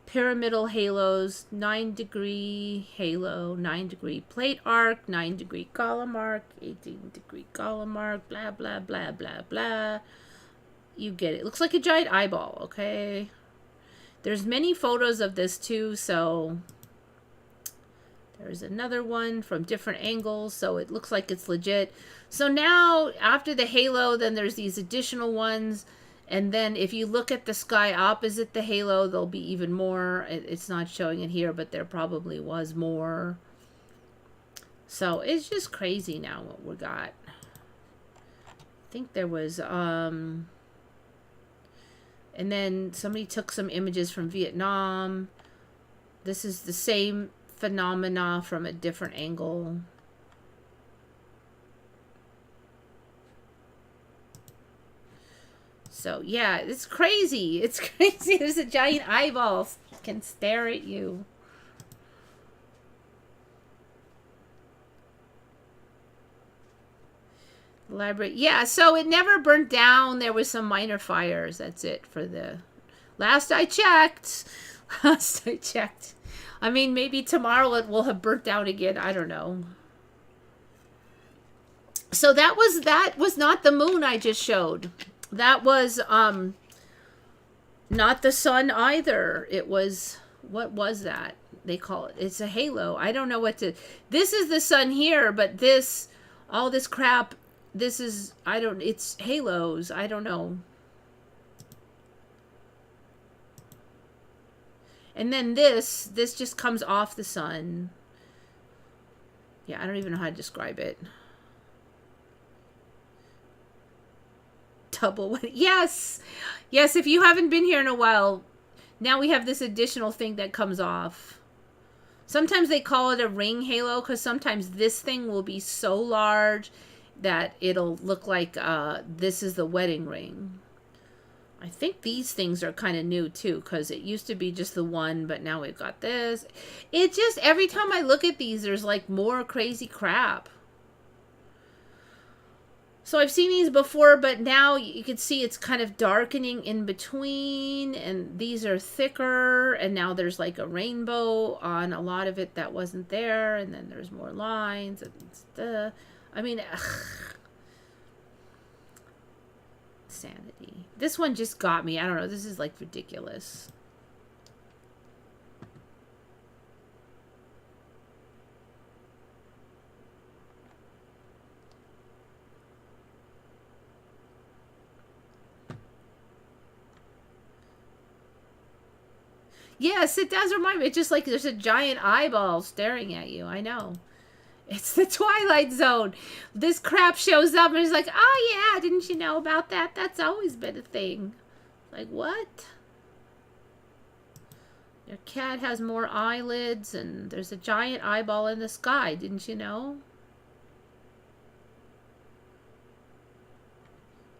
pyramidal halos, 9-degree halo, 9-degree plate arc, 9-degree column arc, 18-degree column arc, blah, blah, blah, blah, blah. You get it. Looks like a giant eyeball, okay? There's many photos of this too, so there's another one from different angles, so it looks like it's legit. So now, after the halo, then there's these additional ones, and then if you look at the sky opposite the halo, there'll be even more. It's not showing it here, but there probably was more. So it's just crazy now what we got. I think there was, and then somebody took some images from Vietnam. This is the same phenomena from a different angle. So, yeah, it's crazy. It's crazy. There's a giant eyeball can stare at you. Library. Yeah, so it never burnt down. There was some minor fires. That's it for the last I checked. Last I checked. I mean, maybe tomorrow it will have burnt down again. I don't know. So that was not the moon I just showed. That was not the sun either. It was, what was that? They call it. It's a halo. I don't know what to. This is the sun here, but this, all this crap, this is, it's halos. I don't know. And then this just comes off the sun. Yeah, I don't even know how to describe it. Double. Yes. Yes, if you haven't been here in a while, now we have this additional thing that comes off. Sometimes they call it a ring halo because sometimes this thing will be so large that it'll look like this is the wedding ring. I think these things are kind of new too because it used to be just the one, but now we've got this. It just, every time I look at these, there's like more crazy crap. So I've seen these before, but now you can see it's kind of darkening in between, and these are thicker, and now there's like a rainbow on a lot of it that wasn't there, and then there's more lines, and I mean, sanity. This one just got me. I don't know. This is like ridiculous. Yes, it does remind me. It's just like there's a giant eyeball staring at you. I know. It's the Twilight Zone. This crap shows up and it's like, oh yeah, didn't you know about that? That's always been a thing. Like, what? Your cat has more eyelids and there's a giant eyeball in the sky. Didn't you know?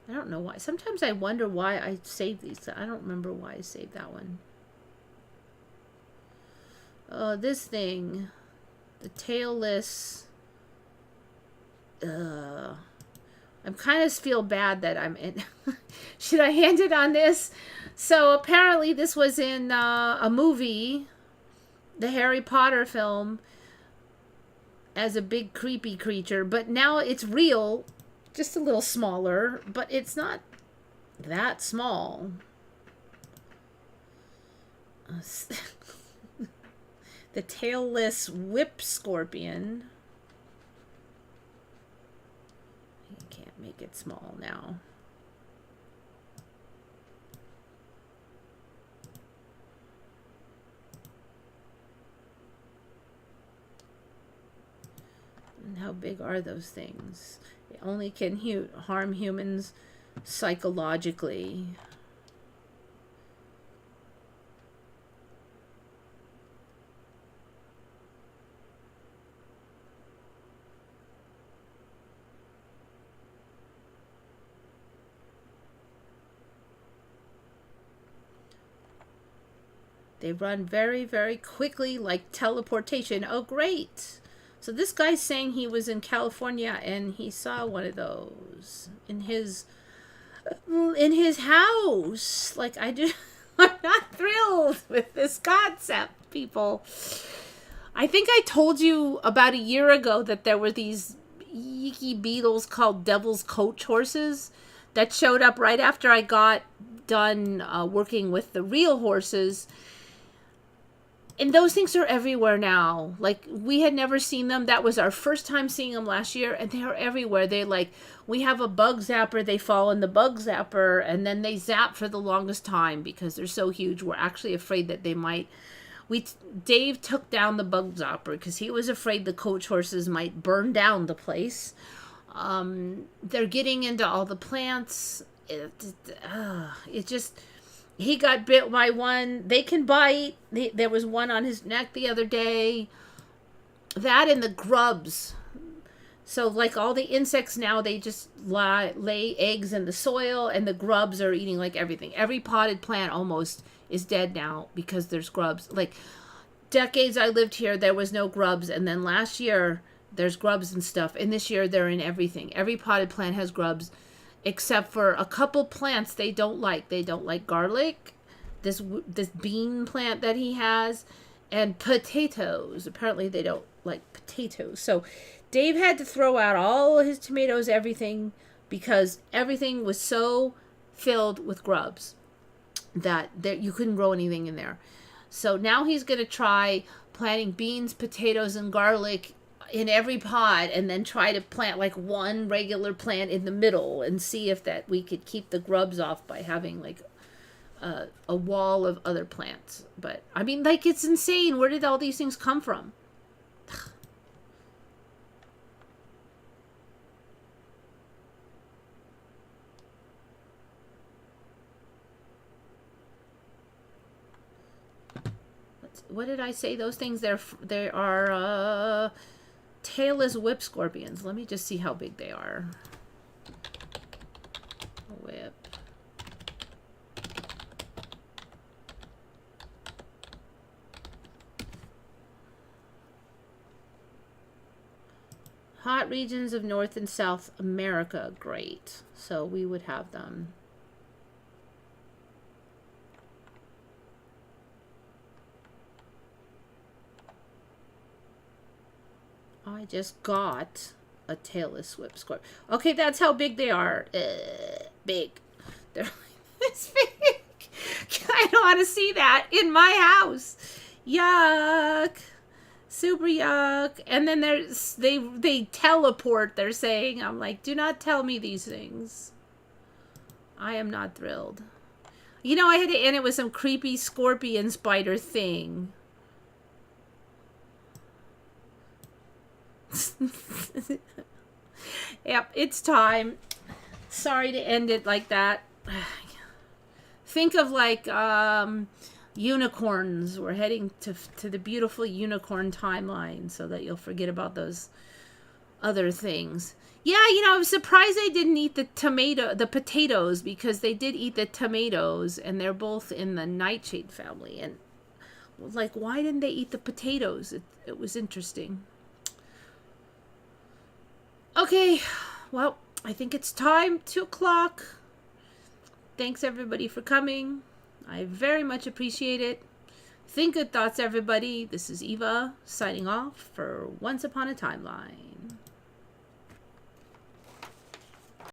I don't know why. Sometimes I wonder why I saved these. I don't remember why I saved that one. Oh, this thing. The tailless. I'm kind of feel bad that I'm in. Should I hand it on this? So apparently this was in a movie, the Harry Potter film, as a big creepy creature. But now it's real, just a little smaller, but it's not that small. The tailless whip scorpion. You can't make it small now. And how big are those things? They only can harm humans psychologically. They run very, very quickly, like teleportation. Oh, great. So this guy's saying he was in California and he saw one of those in his house. Like, I'm not thrilled with this concept, people. I think I told you about a year ago that there were these yeeky beetles called devil's coach horses that showed up right after I got done working with the real horses. And those things are everywhere now. Like, we had never seen them. That was our first time seeing them last year, and they are everywhere. They like, we have a bug zapper, they fall in the bug zapper, and then they zap for the longest time because they're so huge. We're actually afraid that they might. Dave took down the bug zapper because he was afraid the coach horses might burn down the place. They're getting into all the plants. It just. He got bit by one. They can bite. There was one on his neck the other day. That and the grubs. So, like all the insects now, they just lay eggs in the soil, and the grubs are eating like everything. Every potted plant almost is dead now because there's grubs. Like, decades I lived here, there was no grubs. And then last year, there's grubs and stuff. And this year, they're in everything. Every potted plant has grubs. Except for a couple plants they don't like. They don't like garlic, this bean plant that he has, and potatoes. Apparently they don't like potatoes. So Dave had to throw out all his tomatoes, everything, because everything was so filled with grubs that you couldn't grow anything in there. So now he's going to try planting beans, potatoes, and garlic in every pod, and then try to plant like one regular plant in the middle and see if that we could keep the grubs off by having like a wall of other plants. But I mean, like, it's insane. Where did all these things come from? What did I say? Those things, they are tailless whip scorpions. Let me just see how big they are. Whip. Hot regions of North and South America. Great. So we would have them. I just got a tailless whip scorpion. Okay, that's how big they are. Big. They're like this big. I don't want to see that in my house. Yuck. Super yuck. And then they teleport, they're saying. I'm like, do not tell me these things. I am not thrilled. You know, I had to end it with some creepy scorpion spider thing. Yep, it's time. Sorry to end it like that. Think of like unicorns. We're heading to the beautiful unicorn timeline so that you'll forget about those other things. Yeah, you know, I was surprised they didn't eat the potatoes, because they did eat the tomatoes, and they're both in the nightshade family. And like, why didn't they eat the potatoes? It was interesting. Okay, well, I think it's time. 2 o'clock. Thanks everybody for coming. I very much appreciate it. Think good thoughts, everybody. This is Eva signing off for Once Upon a Timeline.